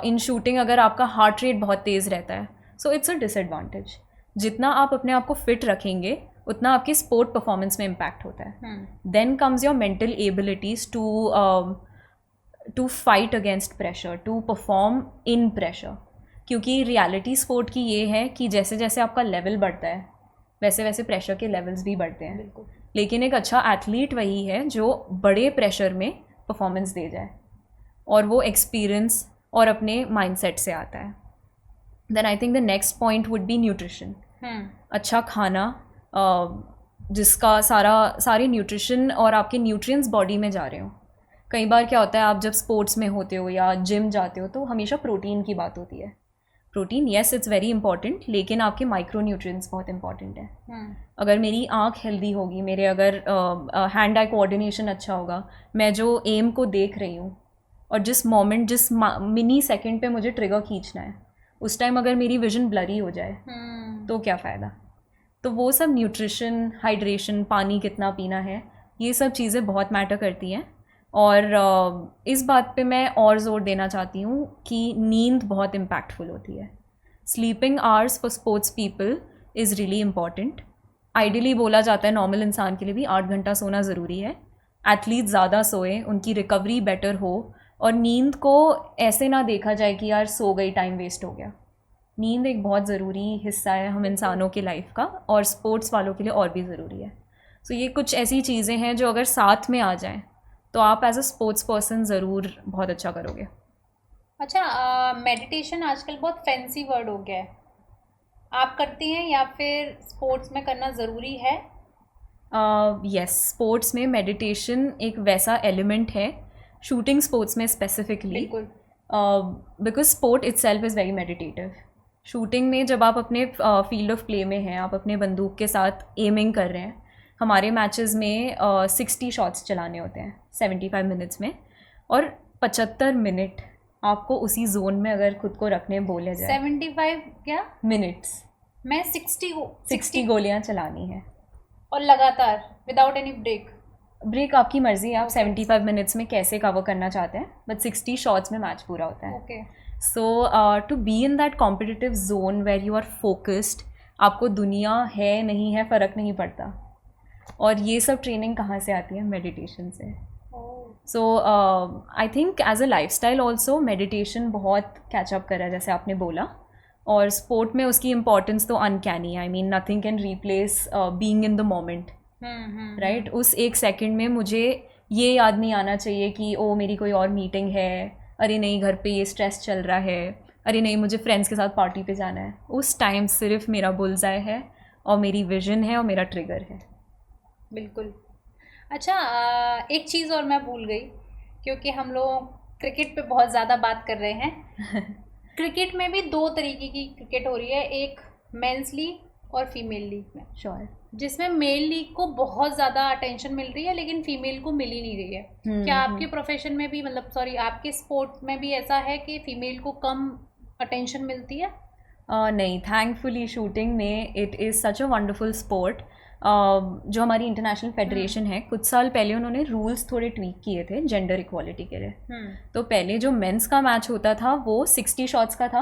in shooting अगर आपका heart rate बहुत तेज़ रहता है, so it's a disadvantage। जितना आप अपने आप को फिट रखेंगे उतना आपके स्पोर्ट परफॉर्मेंस में इम्पैक्ट होता है। Then comes your mental abilities to fight against pressure, to perform in pressure. क्योंकि रियलिटी स्पोर्ट की ये है कि जैसे जैसे आपका लेवल बढ़ता है वैसे वैसे प्रेशर के लेवल्स भी बढ़ते हैं। लेकिन एक अच्छा एथलीट वही है जो बड़े प्रेशर में परफॉर्मेंस दे जाए, और वो एक्सपीरियंस और अपने माइंडसेट से आता है। Then I think the next point would be nutrition. अच्छा खाना, जिसका सारे न्यूट्रिशन और आपके न्यूट्रिएंट्स बॉडी में जा रहे हो। कई बार क्या होता है, आप जब स्पोर्ट्स में होते हो या जिम जाते हो तो हमेशा प्रोटीन की बात होती है। Protein yes it's very important, लेकिन आपके माइक्रो न्यूट्रिएंट्स बहुत इंपॉर्टेंट है। अगर मेरी आँख हेल्दी होगी, मेरे अगर हैंड आई कोऑर्डिनेशन अच्छा होगा, मैं जो एम को देख रही हूँ और जिस मोमेंट, जिस मिनी सेकेंड पे मुझे ट्रिगर खींचना है, उस टाइम अगर मेरी विजन ब्लरी हो जाए तो क्या फ़ायदा। तो वो सब न्यूट्रिशन, हाइड्रेशन, पानी कितना पीना है, ये सब चीज़ें बहुत मैटर करती हैं। और इस बात पे मैं और ज़ोर देना चाहती हूँ कि नींद बहुत इम्पैक्टफुल होती है। Sleeping hours for sports people is really important. Ideally बोला जाता है नॉर्मल इंसान के लिए भी 8 घंटा सोना ज़रूरी है। एथलीट ज़्यादा सोए, उनकी रिकवरी बेटर हो, और नींद को ऐसे ना देखा जाए कि यार सो गई, टाइम वेस्ट हो गया। नींद एक बहुत ज़रूरी हिस्सा है हम इंसानों की लाइफ का, और स्पोर्ट्स वालों के लिए और भी ज़रूरी है। सो ये कुछ ऐसी चीज़ें हैं जो अगर साथ में आ जाएं तो आप एज अ स्पोर्ट्स पर्सन ज़रूर बहुत अच्छा करोगे। अच्छा, मेडिटेशन आजकल बहुत फैंसी वर्ड हो गया है, आप करती हैं या फिर स्पोर्ट्स में करना ज़रूरी है? यस, स्पोर्ट्स में मेडिटेशन एक वैसा एलिमेंट है, शूटिंग स्पोर्ट्स में स्पेसिफिकली, बिल्कुल। Because sport itself is very meditative. Shooting में जब आप अपने फील्ड ऑफ प्ले में हैं, आप अपने बंदूक के साथ एमिंग कर रहे हैं, हमारे मैचेस में 60 शॉट्स चलाने होते हैं 75 मिनट्स में, और 75 मिनट आपको उसी जोन में अगर खुद को रखने बोले जाए 75 क्या मिनट्स मैं 60 गोलियां चलानी है, और लगातार विदाउट एनी ब्रेक आपकी मर्जी है, आप 75 मिनट्स में कैसे कवर करना चाहते हैं, बट 60 शॉट्स में मैच पूरा होता है। Okay. So to be in that competitive zone where you are focused, आपको दुनिया है नहीं है फ़र्क नहीं पड़ता। और ये सब ट्रेनिंग कहाँ से आती है? मेडिटेशन से। So I think as a lifestyle also meditation बहुत कैचअप कर रहा है, जैसे आपने बोला, और स्पोर्ट में उसकी इम्पोर्टेंस तो अनकैनी है। I mean nothing can replace being in the moment, right? उस एक सेकंड में मुझे ये याद नहीं आना चाहिए कि ओ मेरी कोई और मीटिंग है, अरे नहीं घर पे ये स्ट्रेस चल रहा है, अरे नहीं मुझे फ्रेंड्स के साथ पार्टी पे जाना है। उस टाइम सिर्फ मेरा बुलजाय है और मेरी विजन है और मेरा ट्रिगर है। बिल्कुल। अच्छा, एक चीज़ और मैं भूल गई, क्योंकि हम लोग क्रिकेट पे बहुत ज़्यादा बात कर रहे हैं। क्रिकेट में भी दो तरीके की क्रिकेट हो रही है, एक मेंस लीग और फीमेल लीग में। श्योर। जिसमें मेल लीग को बहुत ज़्यादा अटेंशन मिल रही है लेकिन फीमेल को मिल ही नहीं रही है। क्या आपके प्रोफेशन में भी, मतलब सॉरी आपके स्पोर्ट में भी ऐसा है कि फीमेल को कम अटेंशन मिलती है? नहीं, थैंकफुली शूटिंग में it is such a wonderful sport. जो हमारी इंटरनेशनल फेडरेशन है, कुछ साल पहले उन्होंने रूल्स थोड़े ट्वीक किए थे जेंडर इक्वालिटी के लिए। तो पहले जो मेंस का मैच होता था वो 60 शॉट्स का था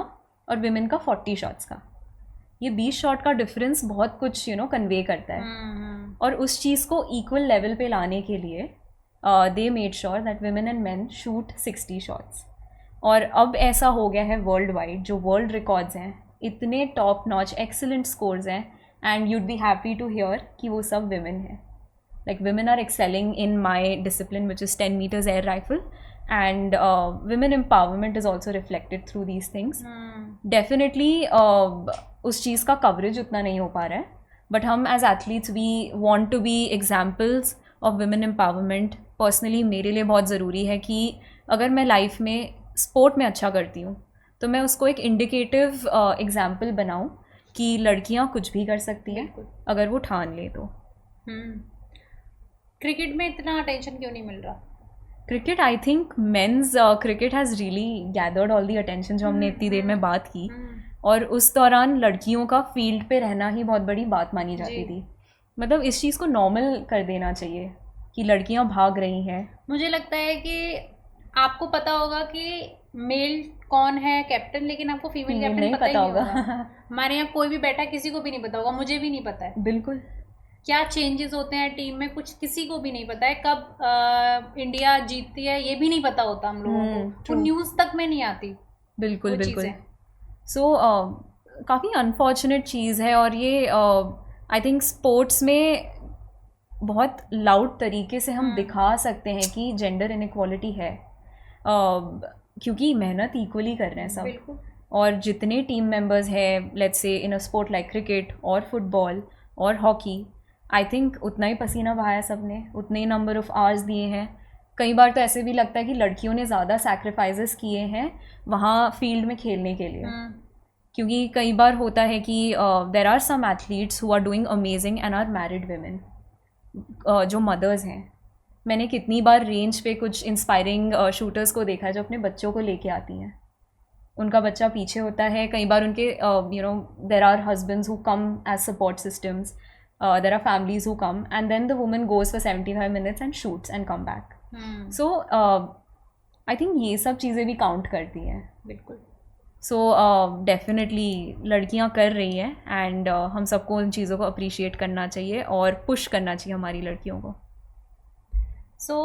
और विमेन का 40 शॉट्स का। ये 20 शॉट का डिफरेंस बहुत कुछ कन्वे करता है। और उस चीज़ को इक्वल लेवल पे लाने के लिए they made sure that women and men shoot 60 shots. और अब ऐसा हो गया है वर्ल्ड वाइड, जो वर्ल्ड रिकॉर्ड्स हैं, इतने टॉप नॉच एक्सीलेंट स्कोर्स हैं, and you'd be happy to hear कि वो सब विमेन हैं। Like women are excelling in my discipline which is 10 meters air rifle, and women empowerment is also reflected through these things. Definitely उस चीज़ का कवरेज उतना नहीं हो पा रहा है, बट हम as athletes we want to be examples of women empowerment. Personally मेरे लिए बहुत ज़रूरी है कि अगर मैं लाइफ में स्पोर्ट में अच्छा करती हूँ तो मैं उसको एक इंडिकेटिव एग्जाम्पल बनाऊँ कि लड़कियाँ कुछ भी कर सकती हैं अगर वो ठान ले तो। क्रिकेट में इतना अटेंशन क्यों नहीं मिल रहा? Cricket, I think men's cricket has really gathered all the attention, जो हमने इतनी देर में बात की। और उस दौरान लड़कियों का फील्ड पे रहना ही बहुत बड़ी बात मानी जाती थी। मतलब इस चीज़ को नॉर्मल कर देना चाहिए कि लड़कियां भाग रही हैं। मुझे लगता है कि आपको पता होगा कि मेल कौन है कैप्टन, लेकिन आपको फीमेल कैप्टन नहीं पता होगा। हमारे यहाँ कोई भी बैठा, किसी को भी नहीं पता होगा, मुझे भी नहीं पता है। बिल्कुल। क्या चेंजेस होते हैं टीम में, कुछ किसी को भी नहीं पता है। कब इंडिया जीतती है ये भी नहीं पता होता हम लोगों को, वो न्यूज़ तक में नहीं आती। बिल्कुल बिल्कुल। सो काफ़ी अनफॉर्चुनेट चीज़ है, और ये आई थिंक स्पोर्ट्स में बहुत लाउड तरीके से हम दिखा सकते हैं कि जेंडर इनइक्वालिटी है, क्योंकि मेहनत इक्वली कर रहे हैं सब। और जितने टीम मेंबर्स हैं, let's say in a sport like cricket और फुटबॉल और हॉकी, आई थिंक उतना ही पसीना बहाया सब ने, उतने ही नंबर ऑफ आवर्स दिए हैं। कई बार तो ऐसे भी लगता है कि लड़कियों ने ज़्यादा सैक्रिफाइसेस किए हैं वहाँ फील्ड में खेलने के लिए। क्योंकि कई बार होता है कि there are some athletes who are doing amazing and are married women, जो मदर्स हैं। मैंने कितनी बार रेंज पे कुछ इंस्पायरिंग शूटर्स को देखा है जो अपने बच्चों को लेके आती हैं, उनका बच्चा पीछे होता है। कई बार उनके there are husbands who come as support systems, there are families who come, and then the woman goes for 75 minutes and shoots and come back. So I think ये सब चीज़ें भी काउंट करती हैं। बिल्कुल। सो डेफिनेटली लड़कियां कर रही हैं, एंड हम सबको उन चीज़ों को अप्रिशिएट करना चाहिए और पुश करना चाहिए हमारी लड़कियों को। सो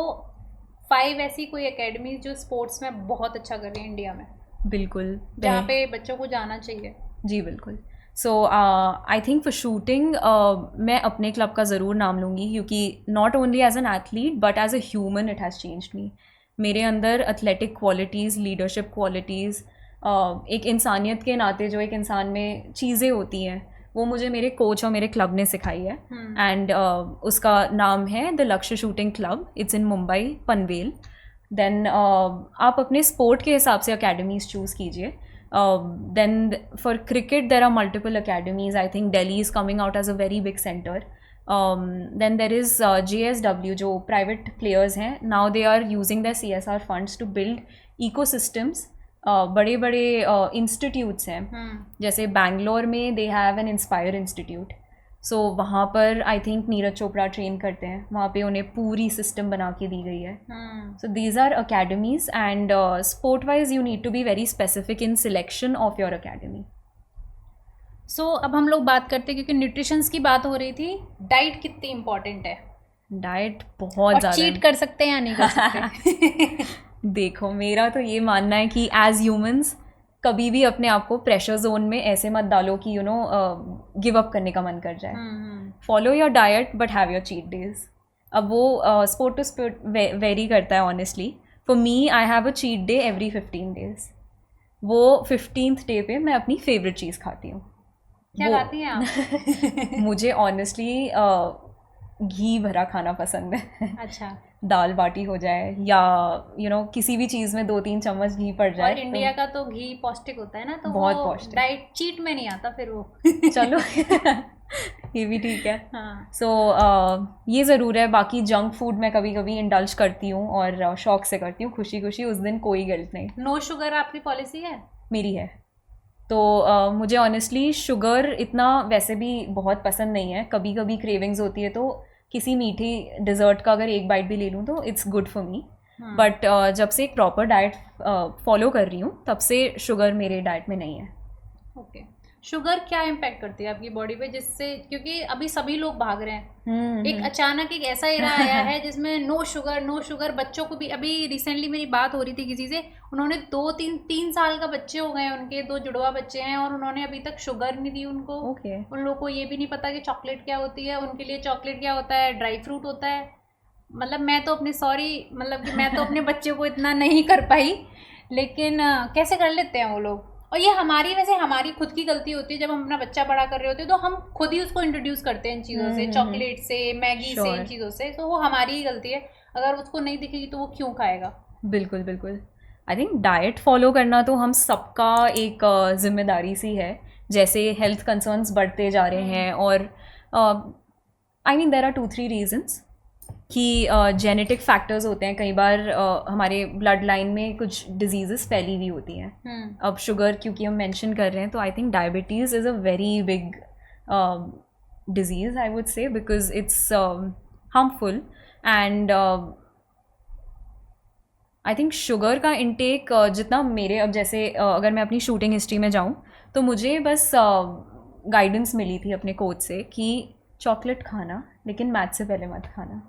5 ऐसी कोई एकेडमी जो स्पोर्ट्स में बहुत अच्छा कर रही है इंडिया में? बिल्कुल, जहाँ पे बच्चों को जाना चाहिए। जी बिल्कुल। So I think for shooting मैं अपने क्लब का ज़रूर नाम लूँगी, क्योंकि not only as an athlete but as a human it has changed me. मेरे अंदर एथलेटिक क्वालिटीज़, लीडरशिप क्वालिटीज़, एक इंसानियत के नाते जो एक इंसान में चीज़ें होती हैं, वो मुझे मेरे कोच और मेरे क्लब ने सिखाई है. एंड उसका नाम है the Lakshya shooting club. It's in Mumbai, Panvel. Then आप अपने स्पोर्ट के हिसाब से अकेडमीज़ चूज़ कीजिए. Then for cricket there are multiple academies. I think Delhi is coming out as a very big center. Then there is JSW, जो private players हैं. Now they are using their CSR funds to build ecosystems. बड़े बड़े institutes हैं. जैसे बैंगलोर में they have an Inspire Institute. सो वहाँ पर I think Neeraj Chopra train करते हैं. वहाँ पे उन्हें पूरी सिस्टम बना के दी गई है. So these are academies. And sport wise you need to be very specific in selection of your academy. So अब हम लोग बात करते हैं, क्योंकि न्यूट्रिशंस की बात हो रही थी, डाइट कितनी इम्पोर्टेंट है? डाइट बहुत ज़्यादा. चीट कर सकते हैं या नहीं कर सकते? देखो, मेरा तो ये मानना है कि एज ह्यूमंस कभी भी अपने आप को प्रेशर जोन में ऐसे मत डालो कि यू नो गिव अप करने का मन कर जाए. Follow your diet but have your cheat days. अब वो स्पोर्ट टू स्पोर्ट वेरी करता है honestly. For me I have a cheat day every 15 days. वो 15th डे पे मैं अपनी फेवरेट चीज़ खाती हूँ. क्या खाती हैं आप? मुझे ऑनेस्टली घी भरा खाना पसंद है. अच्छा. दाल बाटी हो जाए या यू नो किसी भी चीज़ में 2-3 चम्मच घी पड़ जाए. और इंडिया का तो घी पौष्टिक होता है ना, तो बहुत पौष्टिक. डाइट चीट में नहीं आता फिर वो. चलो ये भी ठीक है. हाँ. सो ये ज़रूर है. बाकी जंक फूड मैं कभी कभी इंडल्ज करती हूँ और शौक से करती हूँ, खुशी खुशी. उस दिन कोई गिल्ट नहीं. नो शुगर आपकी पॉलिसी है? मेरी है. तो मुझे ऑनेस्टली शुगर इतना वैसे भी बहुत पसंद नहीं है. कभी कभी क्रेविंग्स होती है तो किसी मीठी डिज़र्ट का अगर एक बाइट भी ले लूँ तो it's good for me. But जब से एक प्रॉपर डाइट फॉलो कर रही हूँ तब से शुगर मेरे डाइट में नहीं है. ओके. शुगर क्या इम्पैक्ट करती है आपकी बॉडी पे, जिससे, क्योंकि अभी सभी लोग भाग रहे हैं, एक अचानक एक ऐसा एरा आया है जिसमें नो शुगर नो शुगर. बच्चों को भी, अभी रिसेंटली मेरी बात हो रही थी किसी से, उन्होंने 3 साल का बच्चे हो गए, उनके 2 जुड़वा बच्चे हैं, और उन्होंने अभी तक शुगर नहीं दी उनको. उन लोगों को ये भी नहीं पता कि चॉकलेट क्या होती है. उनके लिए चॉकलेट क्या होता है, ड्राई फ्रूट होता है. मतलब मैं तो अपने बच्चे को इतना नहीं कर पाई, लेकिन कैसे कर लेते हैं वो लोग. और ये हमारी खुद की गलती होती है. जब हम अपना बच्चा बड़ा कर रहे होते हैं तो हम खुद ही उसको इंट्रोड्यूस करते हैं इन चीज़ों से, चॉकलेट से, मैगी से, इन चीज़ों से. तो वो हमारी ही गलती है. अगर उसको नहीं दिखेगी तो वो क्यों खाएगा? बिल्कुल बिल्कुल. आई थिंक डाइट फॉलो करना तो हम सबका एक जिम्मेदारी सी है. जैसे हेल्थ कंसर्न्स बढ़ते जा रहे हैं, और I mean there are 2-3 reasons कि जेनेटिक फैक्टर्स होते हैं. कई बार हमारे ब्लड लाइन में कुछ डिजीज़ेस फैली हुई होती हैं. अब शुगर क्योंकि हम मेंशन कर रहे हैं, तो I think diabetes is a very big disease I would say, because it's harmful. And I think sugar का इंटेक जितना मेरे, अब जैसे अगर मैं अपनी शूटिंग हिस्ट्री में जाऊँ तो मुझे बस गाइडेंस मिली थी अपने कोच से कि चॉकलेट खाना, लेकिन मैथ से पहले मत खाना.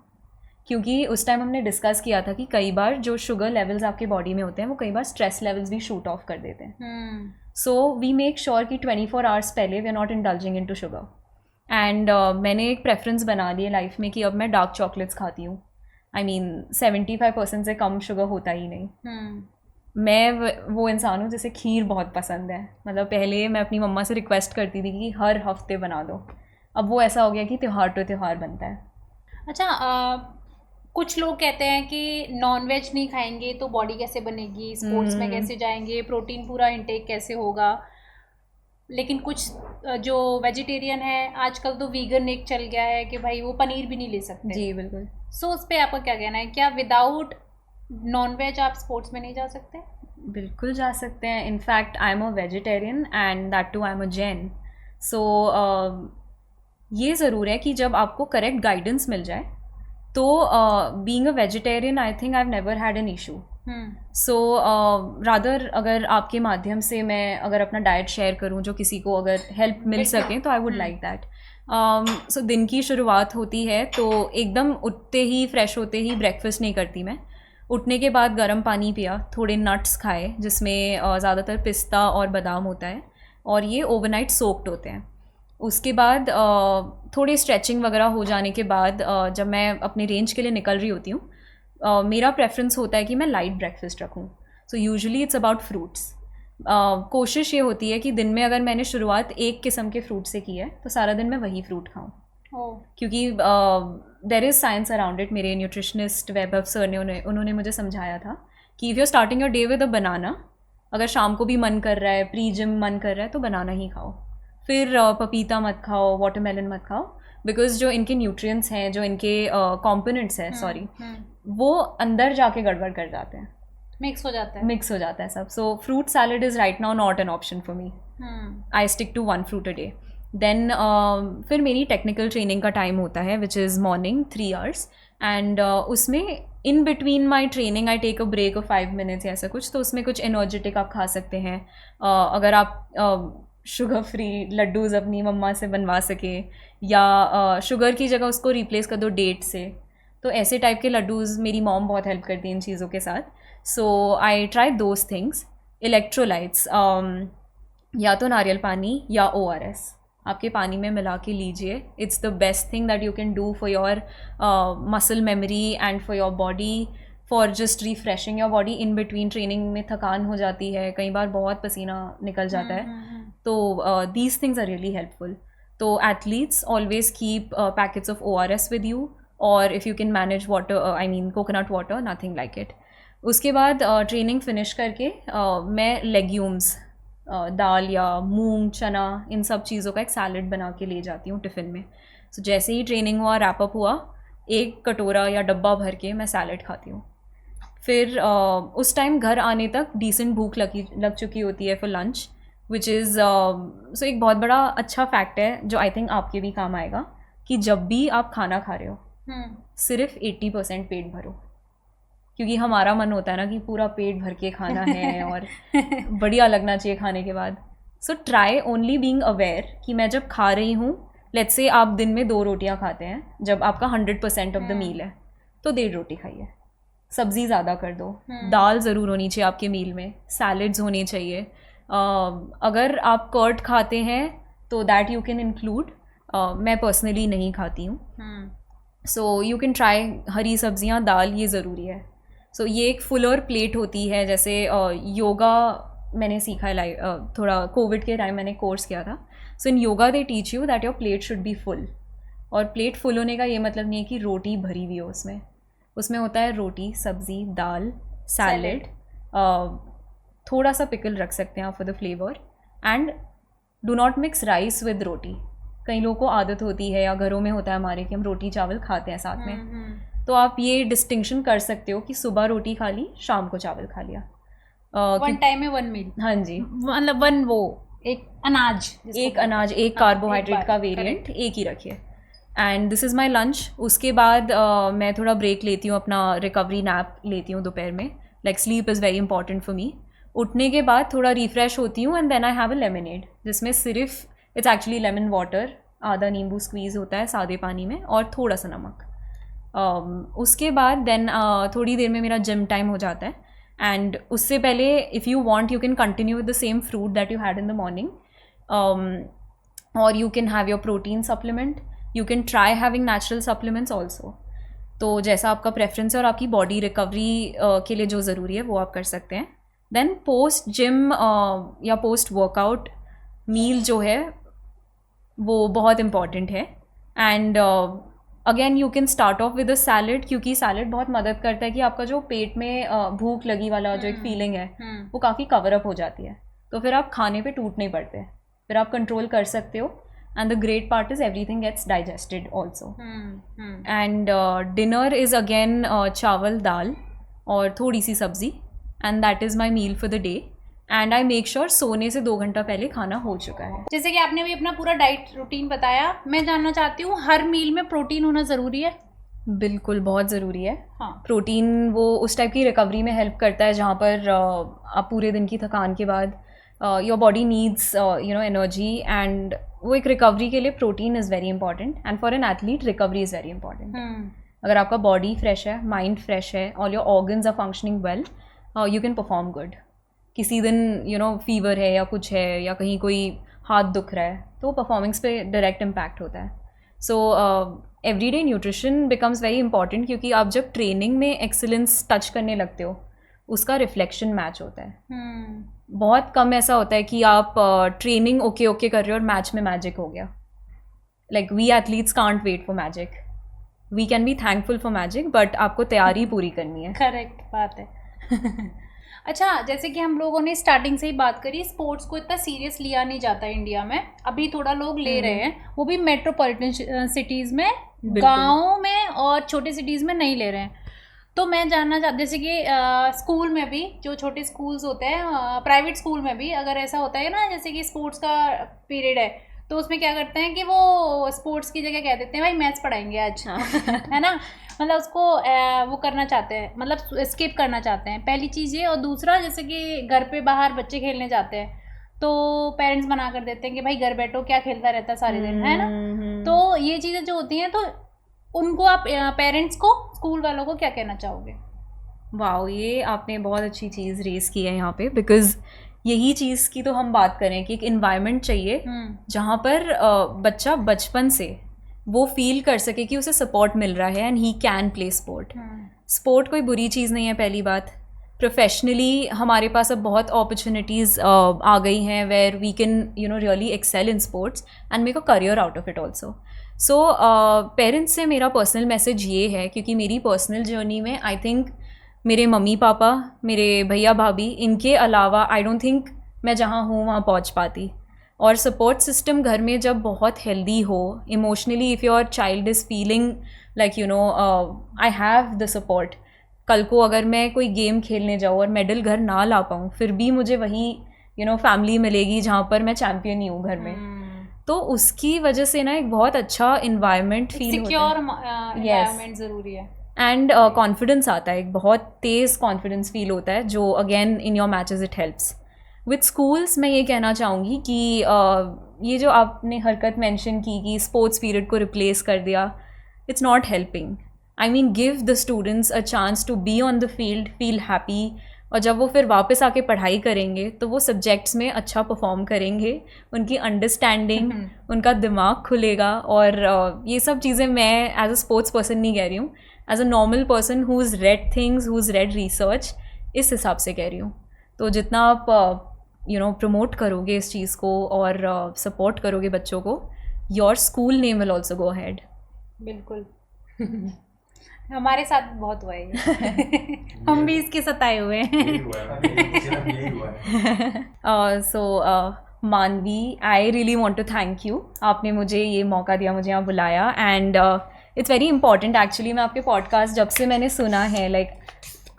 क्योंकि उस टाइम हमने डिस्कस किया था कि कई बार जो शुगर लेवल्स आपके बॉडी में होते हैं वो कई बार स्ट्रेस लेवल्स भी शूट ऑफ कर देते हैं. सो वी मेक श्योर कि 24 आवर्स पहले we are not indulging into sugar. And मैंने एक प्रेफरेंस बना ली है लाइफ में कि अब मैं डार्क चॉकलेट्स खाती हूँ. आई मीन 75% से कम शुगर होता ही नहीं. मैं वो इंसान हूँ जिसे खीर बहुत पसंद है. मतलब पहले मैं अपनी मम्मा से रिक्वेस्ट करती थी कि हर हफ्ते बना दो. अब वो ऐसा हो गया कि त्यौहार टू त्यौहार बनता है. अच्छा, कुछ लोग कहते हैं कि नॉन वेज नहीं खाएंगे तो बॉडी कैसे बनेगी, स्पोर्ट्स में कैसे जाएंगे, प्रोटीन पूरा इंटेक कैसे होगा. लेकिन कुछ जो वेजिटेरियन है, आजकल तो वीगन एक चल गया है कि भाई वो पनीर भी नहीं ले सकते. जी बिल्कुल. सो उस पर आपका क्या कहना है? क्या विदाउट नॉन वेज आप स्पोर्ट्स में नहीं जा सकते? बिल्कुल जा सकते हैं. In fact I am a vegetarian and that too I am a Jain. So ये ज़रूर है कि जब आपको करेक्ट गाइडेंस मिल जाए तो being a vegetarian I think I have never had an issue. So rather अगर आपके माध्यम से मैं अगर अपना डाइट शेयर करूं जो किसी को अगर हेल्प मिल सके तो आई वुड लाइक दैट. सो दिन की शुरुआत होती है तो एकदम उठते ही, फ्रेश होते ही ब्रेकफास्ट नहीं करती मैं. उठने के बाद गर्म पानी पिया, थोड़े नट्स खाए जिसमें ज़्यादातर पिस्ता और बादाम होता है, और ये ओवरनाइट सोक्ड होते हैं। उसके बाद थोड़ी स्ट्रेचिंग वगैरह हो जाने के बाद जब मैं अपने रेंज के लिए निकल रही होती हूँ, मेरा प्रेफरेंस होता है कि मैं लाइट ब्रेकफास्ट रखूँ। So usually it's about fruits. कोशिश ये होती है कि दिन में अगर मैंने शुरुआत एक किस्म के फ्रूट से की है तो सारा दिन मैं वही फ्रूट खाऊँ, क्योंकि there is science around it. मेरे न्यूट्रिशनिस्ट वैभव सर ने उन्होंने मुझे समझाया था कि if you are starting your day with a banana, अगर शाम को भी मन कर रहा है, प्री जिम मन कर रहा है, तो बनाना ही खाओ। फिर पपीता मत खाओ, वाटरमेलन मत खाओ, बिकॉज जो इनके न्यूट्रिएंट्स हैं, जो इनके कॉम्पोनेंट्स हैं, सॉरी, वो अंदर जाके गड़बड़ कर जाते हैं, मिक्स हो जाता है सब। So fruit salad is right now not an option for me. I stick to 1 fruit a day. Then फिर मेरी टेक्निकल ट्रेनिंग का टाइम होता है which is morning 3 hours, and उसमें in between my training I take a break of 5 minutes या ऐसा कुछ। तो उसमें कुछ एनर्जेटिक आप खा सकते हैं। अगर आप शुगर फ्री लड्डूज़ अपनी मम्मा से बनवा सके, या शुगर की जगह उसको रिप्लेस कर दो डेट से, तो ऐसे टाइप के लड्डूज़ मेरी मॉम बहुत हेल्प करती है इन चीज़ों के साथ। So I try those things. Electrolytes, या तो नारियल पानी या ORS आपके पानी में मिला के लीजिए। It's the best thing that you can do for your muscle memory and for your body, for just refreshing your body. In between training में थकान हो जाती है, कई बार बहुत पसीना निकल जाता है, तो these things are really helpful. तो athletes always keep packets of ORS with you, और if you can manage water, I mean coconut water, nothing like it. उसके बाद ट्रेनिंग फिनिश करके मैं लेग्यूम्स, दाल या मूंग, चना, इन सब चीज़ों का एक सैलड बना के ले जाती हूँ टिफ़िन में। सो जैसे ही ट्रेनिंग हुआ, रैपअप हुआ, 1 कटोरा या डब्बा भर के मैं सैलड खाती हूँ। फिर उस टाइम घर आने तक डिसेंट भूख लग चुकी होती है for lunch, which is so एक बहुत बड़ा अच्छा फैक्ट है जो आई थिंक आपके भी काम आएगा, कि जब भी आप खाना खा रहे हो सिर्फ 80% पेट भरो, क्योंकि हमारा मन होता है ना कि पूरा पेट भर के खाना है और बढ़िया लगना चाहिए खाने के बाद। So try only being aware कि मैं जब खा रही हूँ, लेट्स से आप दिन में 2 रोटियाँ खाते हैं, जब आपका 100% ऑफ द मील है तो 1.5 रोटी खाइए, सब्ज़ी ज़्यादा कर दो, दाल ज़रूर होनी चाहिए आपके मील में, सैलड्स होने चाहिए। अगर आप कर्ड खाते हैं तो दैट यू कैन इंक्लूड, मैं पर्सनली नहीं खाती हूँ। सो यू कैन ट्राई हरी सब्जियाँ, दाल, ये ज़रूरी है। सो ये एक फुलर प्लेट होती है। जैसे योगा मैंने सीखा है, थोड़ा कोविड के टाइम मैंने कोर्स किया था। So in yoga they teach you that your plate should be full, और प्लेट फुल होने का ये मतलब नहीं है कि रोटी भरी हुई हो, उसमें होता है रोटी, सब्ज़ी, दाल, सैलड, थोड़ा सा पिकल रख सकते हैं आप for the flavour, and do not mix rice with roti. कई लोगों को आदत होती है, या घरों में होता है हमारे, कि हम रोटी चावल खाते हैं साथ में। तो आप ये डिस्टिंक्शन कर सकते हो कि सुबह रोटी खा ली, शाम को चावल खा लिया, 1 टाइम में 1 मील। हाँ जी, मतलब एक अनाज, एक कार्बोहाइड्रेट का वेरिएंट एक ही रखिए। And this is my lunch. उसके बाद मैं थोड़ा ब्रेक लेती हूँ, अपना रिकवरी नैप लेती हूँ दोपहर में। Like sleep is very important for me. उठने के बाद थोड़ा रिफ्रेश होती हूँ, and then I have a lemonade, जिसमें सिर्फ इट्स एक्चुअली लेमन वाटर, आधा नींबू स्क्वीज़ होता है सादे पानी में, और थोड़ा सा नमक। उसके बाद देन थोड़ी देर में मेरा जिम टाइम हो जाता है, एंड उससे पहले if you want you can continue with the same fruit that you had in the morning, और you can have your protein supplement, you can try having natural supplements also. तो जैसा आपका प्रेफरेंस है और आपकी बॉडी रिकवरी के लिए जो ज़रूरी है वो आप कर सकते हैं। देन पोस्ट जिम या पोस्ट वर्कआउट मील जो है वो बहुत इम्पॉर्टेंट है। And again you can start of with a salad, क्योंकि सैलड बहुत मदद करता है कि आपका जो पेट में भूख लगी वाला जो एक फीलिंग है वो काफ़ी कवर अप हो जाती है, तो फिर आप खाने पे टूट नहीं पड़ते, फिर आप कंट्रोल कर सकते हो। And the great part is everything gets digested also. And dinner is again चावल, दाल और थोड़ी सी सब्ज़ी, and that is my meal for the day. And I make sure सोने से 2 घंटा पहले खाना हो चुका है। जैसे कि आपने भी अपना पूरा डाइट रूटीन बताया, मैं जानना चाहती हूँ हर मील में प्रोटीन होना ज़रूरी है? बिल्कुल, बहुत ज़रूरी है। हाँ। प्रोटीन वो उस टाइप की रिकवरी में हेल्प करता है जहाँ पर आप पूरे दिन की थकान के बाद your body needs energy, and वो एक रिकवरी के लिए protein is very important, and for an athlete recovery is very important. अगर आपका बॉडी फ्रेश है, माइंड फ्रेश है, all your organs are functioning well, you can perform good. किसी दिन फीवर है या कुछ है या कहीं कोई हाथ दुख रहा है तो परफॉर्मेंस पे डायरेक्ट इम्पैक्ट होता है. So everyday nutrition becomes very important क्योंकि आप जब ट्रेनिंग में एक्सीलेंस टच करने लगते हो उसका रिफ्लेक्शन मैच होता है. बहुत कम ऐसा होता है कि आप ट्रेनिंग ओके कर रहे हो और मैच में मैजिक हो गया. Like we athletes can't wait for magic. We can be thankful for magic but आपको तैयारी पूरी करनी है. करेक्ट बात है. अच्छा, जैसे कि हम लोगों ने स्टार्टिंग से ही बात करी, स्पोर्ट्स को इतना सीरियस लिया नहीं जाता इंडिया में. अभी थोड़ा लोग ले रहे हैं, वो भी मेट्रोपॉलिटन सिटीज़ में, गाँव में और छोटी सिटीज़ में नहीं ले रहे हैं. तो मैं जानना चाहती, जैसे कि स्कूल में भी जो छोटे स्कूल्स होते हैं, प्राइवेट स्कूल में भी अगर ऐसा होता है ना, जैसे कि स्पोर्ट्स का पीरियड है तो उसमें क्या करते हैं कि वो स्पोर्ट्स की जगह कह देते हैं भाई मैथ्स पढ़ाएंगे आज. है ना, मतलब उसको वो करना चाहते हैं, मतलब स्किप करना चाहते हैं. पहली चीज़ ये. और दूसरा, जैसे कि घर पे बाहर बच्चे खेलने जाते हैं तो पेरेंट्स मना कर देते हैं कि भाई घर बैठो, क्या खेलता रहता है सारे दिन, है ना. तो ये चीज़ें जो होती हैं, तो उनको आप पेरेंट्स को, स्कूल वालों को क्या कहना चाहोगे? वाओ, ये आपने बहुत अच्छी चीज़ रेस की है यहाँ पे, बिकॉज यही चीज़ की तो हम बात करें कि एक इन्वायरमेंट चाहिए जहाँ पर बच्चा बचपन से वो फील कर सके कि उसे सपोर्ट मिल रहा है and he can play sport. Sport कोई बुरी चीज़ नहीं है. पहली बात, प्रोफेशनली हमारे पास अब बहुत अपॉर्चुनिटीज़ आ गई हैं where we can really excel in sports and make a career out of it also. So parents से मेरा पर्सनल मैसेज ये है, क्योंकि मेरी पर्सनल जर्नी में आई थिंक मेरे मम्मी पापा, मेरे भैया भाभी, इनके अलावा आई डोंट थिंक मैं जहाँ हूँ वहाँ पहुँच पाती. और सपोर्ट सिस्टम घर में जब बहुत हेल्दी हो emotionally, if your child is feeling like I have the support, कल को अगर मैं कोई गेम खेलने जाऊँ और मेडल घर ना ला पाऊँ फिर भी मुझे वही फैमिली मिलेगी जहाँ पर मैं चैम्पियन ही हूँ घर में. तो उसकी वजह से ना एक बहुत अच्छा इन्वायरमेंट फील होता है. सिक्योर एनवायरनमेंट ज़रूरी है. एंड कॉन्फिडेंस आता है, एक बहुत तेज़ कॉन्फिडेंस फील होता है जो again in your matches it helps. With schools मैं ये कहना चाहूँगी कि ये जो आपने हरकत मेंशन की कि स्पोर्ट्स पीरियड को रिप्लेस कर दिया, it's not helping. I mean give the students a chance to be on the field, feel happy, और जब वो फिर वापस आके पढ़ाई करेंगे तो वो सब्जेक्ट्स में अच्छा परफॉर्म करेंगे, उनकी अंडरस्टैंडिंग, उनका दिमाग खुलेगा. और ये सब चीज़ें मैं एज अ स्पोर्ट्स पर्सन नहीं कह रही हूँ, as a normal person who is read things, who is read research, इस हिसाब से कह रही हूँ. तो जितना आप प्रमोट करोगे इस चीज़ को और सपोर्ट करोगे बच्चों को, your school name will also go ahead. बिल्कुल. हमारे साथ बहुत हुआ है. हम भी इसके सताए हुए हैं. So Manvi, I really want to thank you. आपने मुझे ये मौका दिया, मुझे यहाँ बुलाया, and it's very important actually. मैं आपके पॉडकास्ट जब से मैंने सुना है लाइक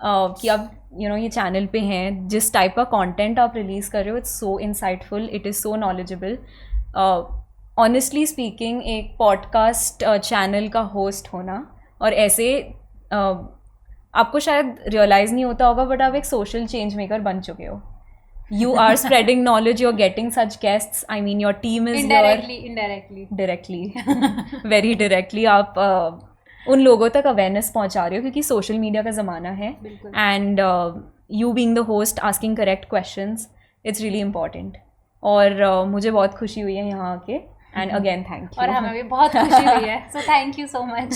कि आप ये चैनल पे हैं, जिस टाइप का कंटेंट आप रिलीज़ कर रहे हो, it's so insightful, it is so knowledgeable. Honestly speaking, एक पॉडकास्ट चैनल का होस्ट होना और ऐसे आपको शायद रियलाइज़ नहीं होता होगा बट आप एक सोशल चेंज मेकर बन चुके हो. You are spreading knowledge, you're getting such guests. I mean, your team is directly, very directly. आप उन लोगों तक अवेयरनेस पहुंचा रहे हो क्योंकि सोशल मीडिया का ज़माना है. And you being the host, asking correct questions, it's really important. और मुझे बहुत खुशी हुई है यहाँ आके. And again thank you. और हमें भी बहुत खुशी हुई है. So thank you so much.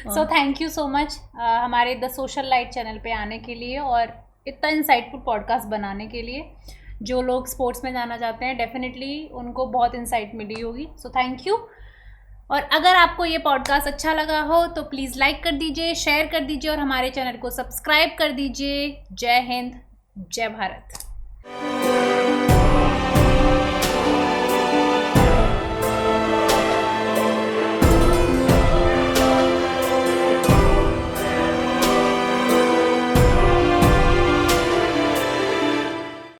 So thank you so much हमारे द सोशल लाइट चैनल पे आने के लिए और इतना इंसाइटफुल पॉडकास्ट बनाने के लिए. जो लोग स्पोर्ट्स में जाना चाहते हैं डेफिनेटली उनको बहुत इंसाइट मिली होगी. So thank you. और अगर आपको ये पॉडकास्ट अच्छा लगा हो तो प्लीज़ लाइक कर दीजिए, शेयर कर दीजिए और हमारे चैनल को सब्सक्राइब कर दीजिए. जय हिंद, जय भारत.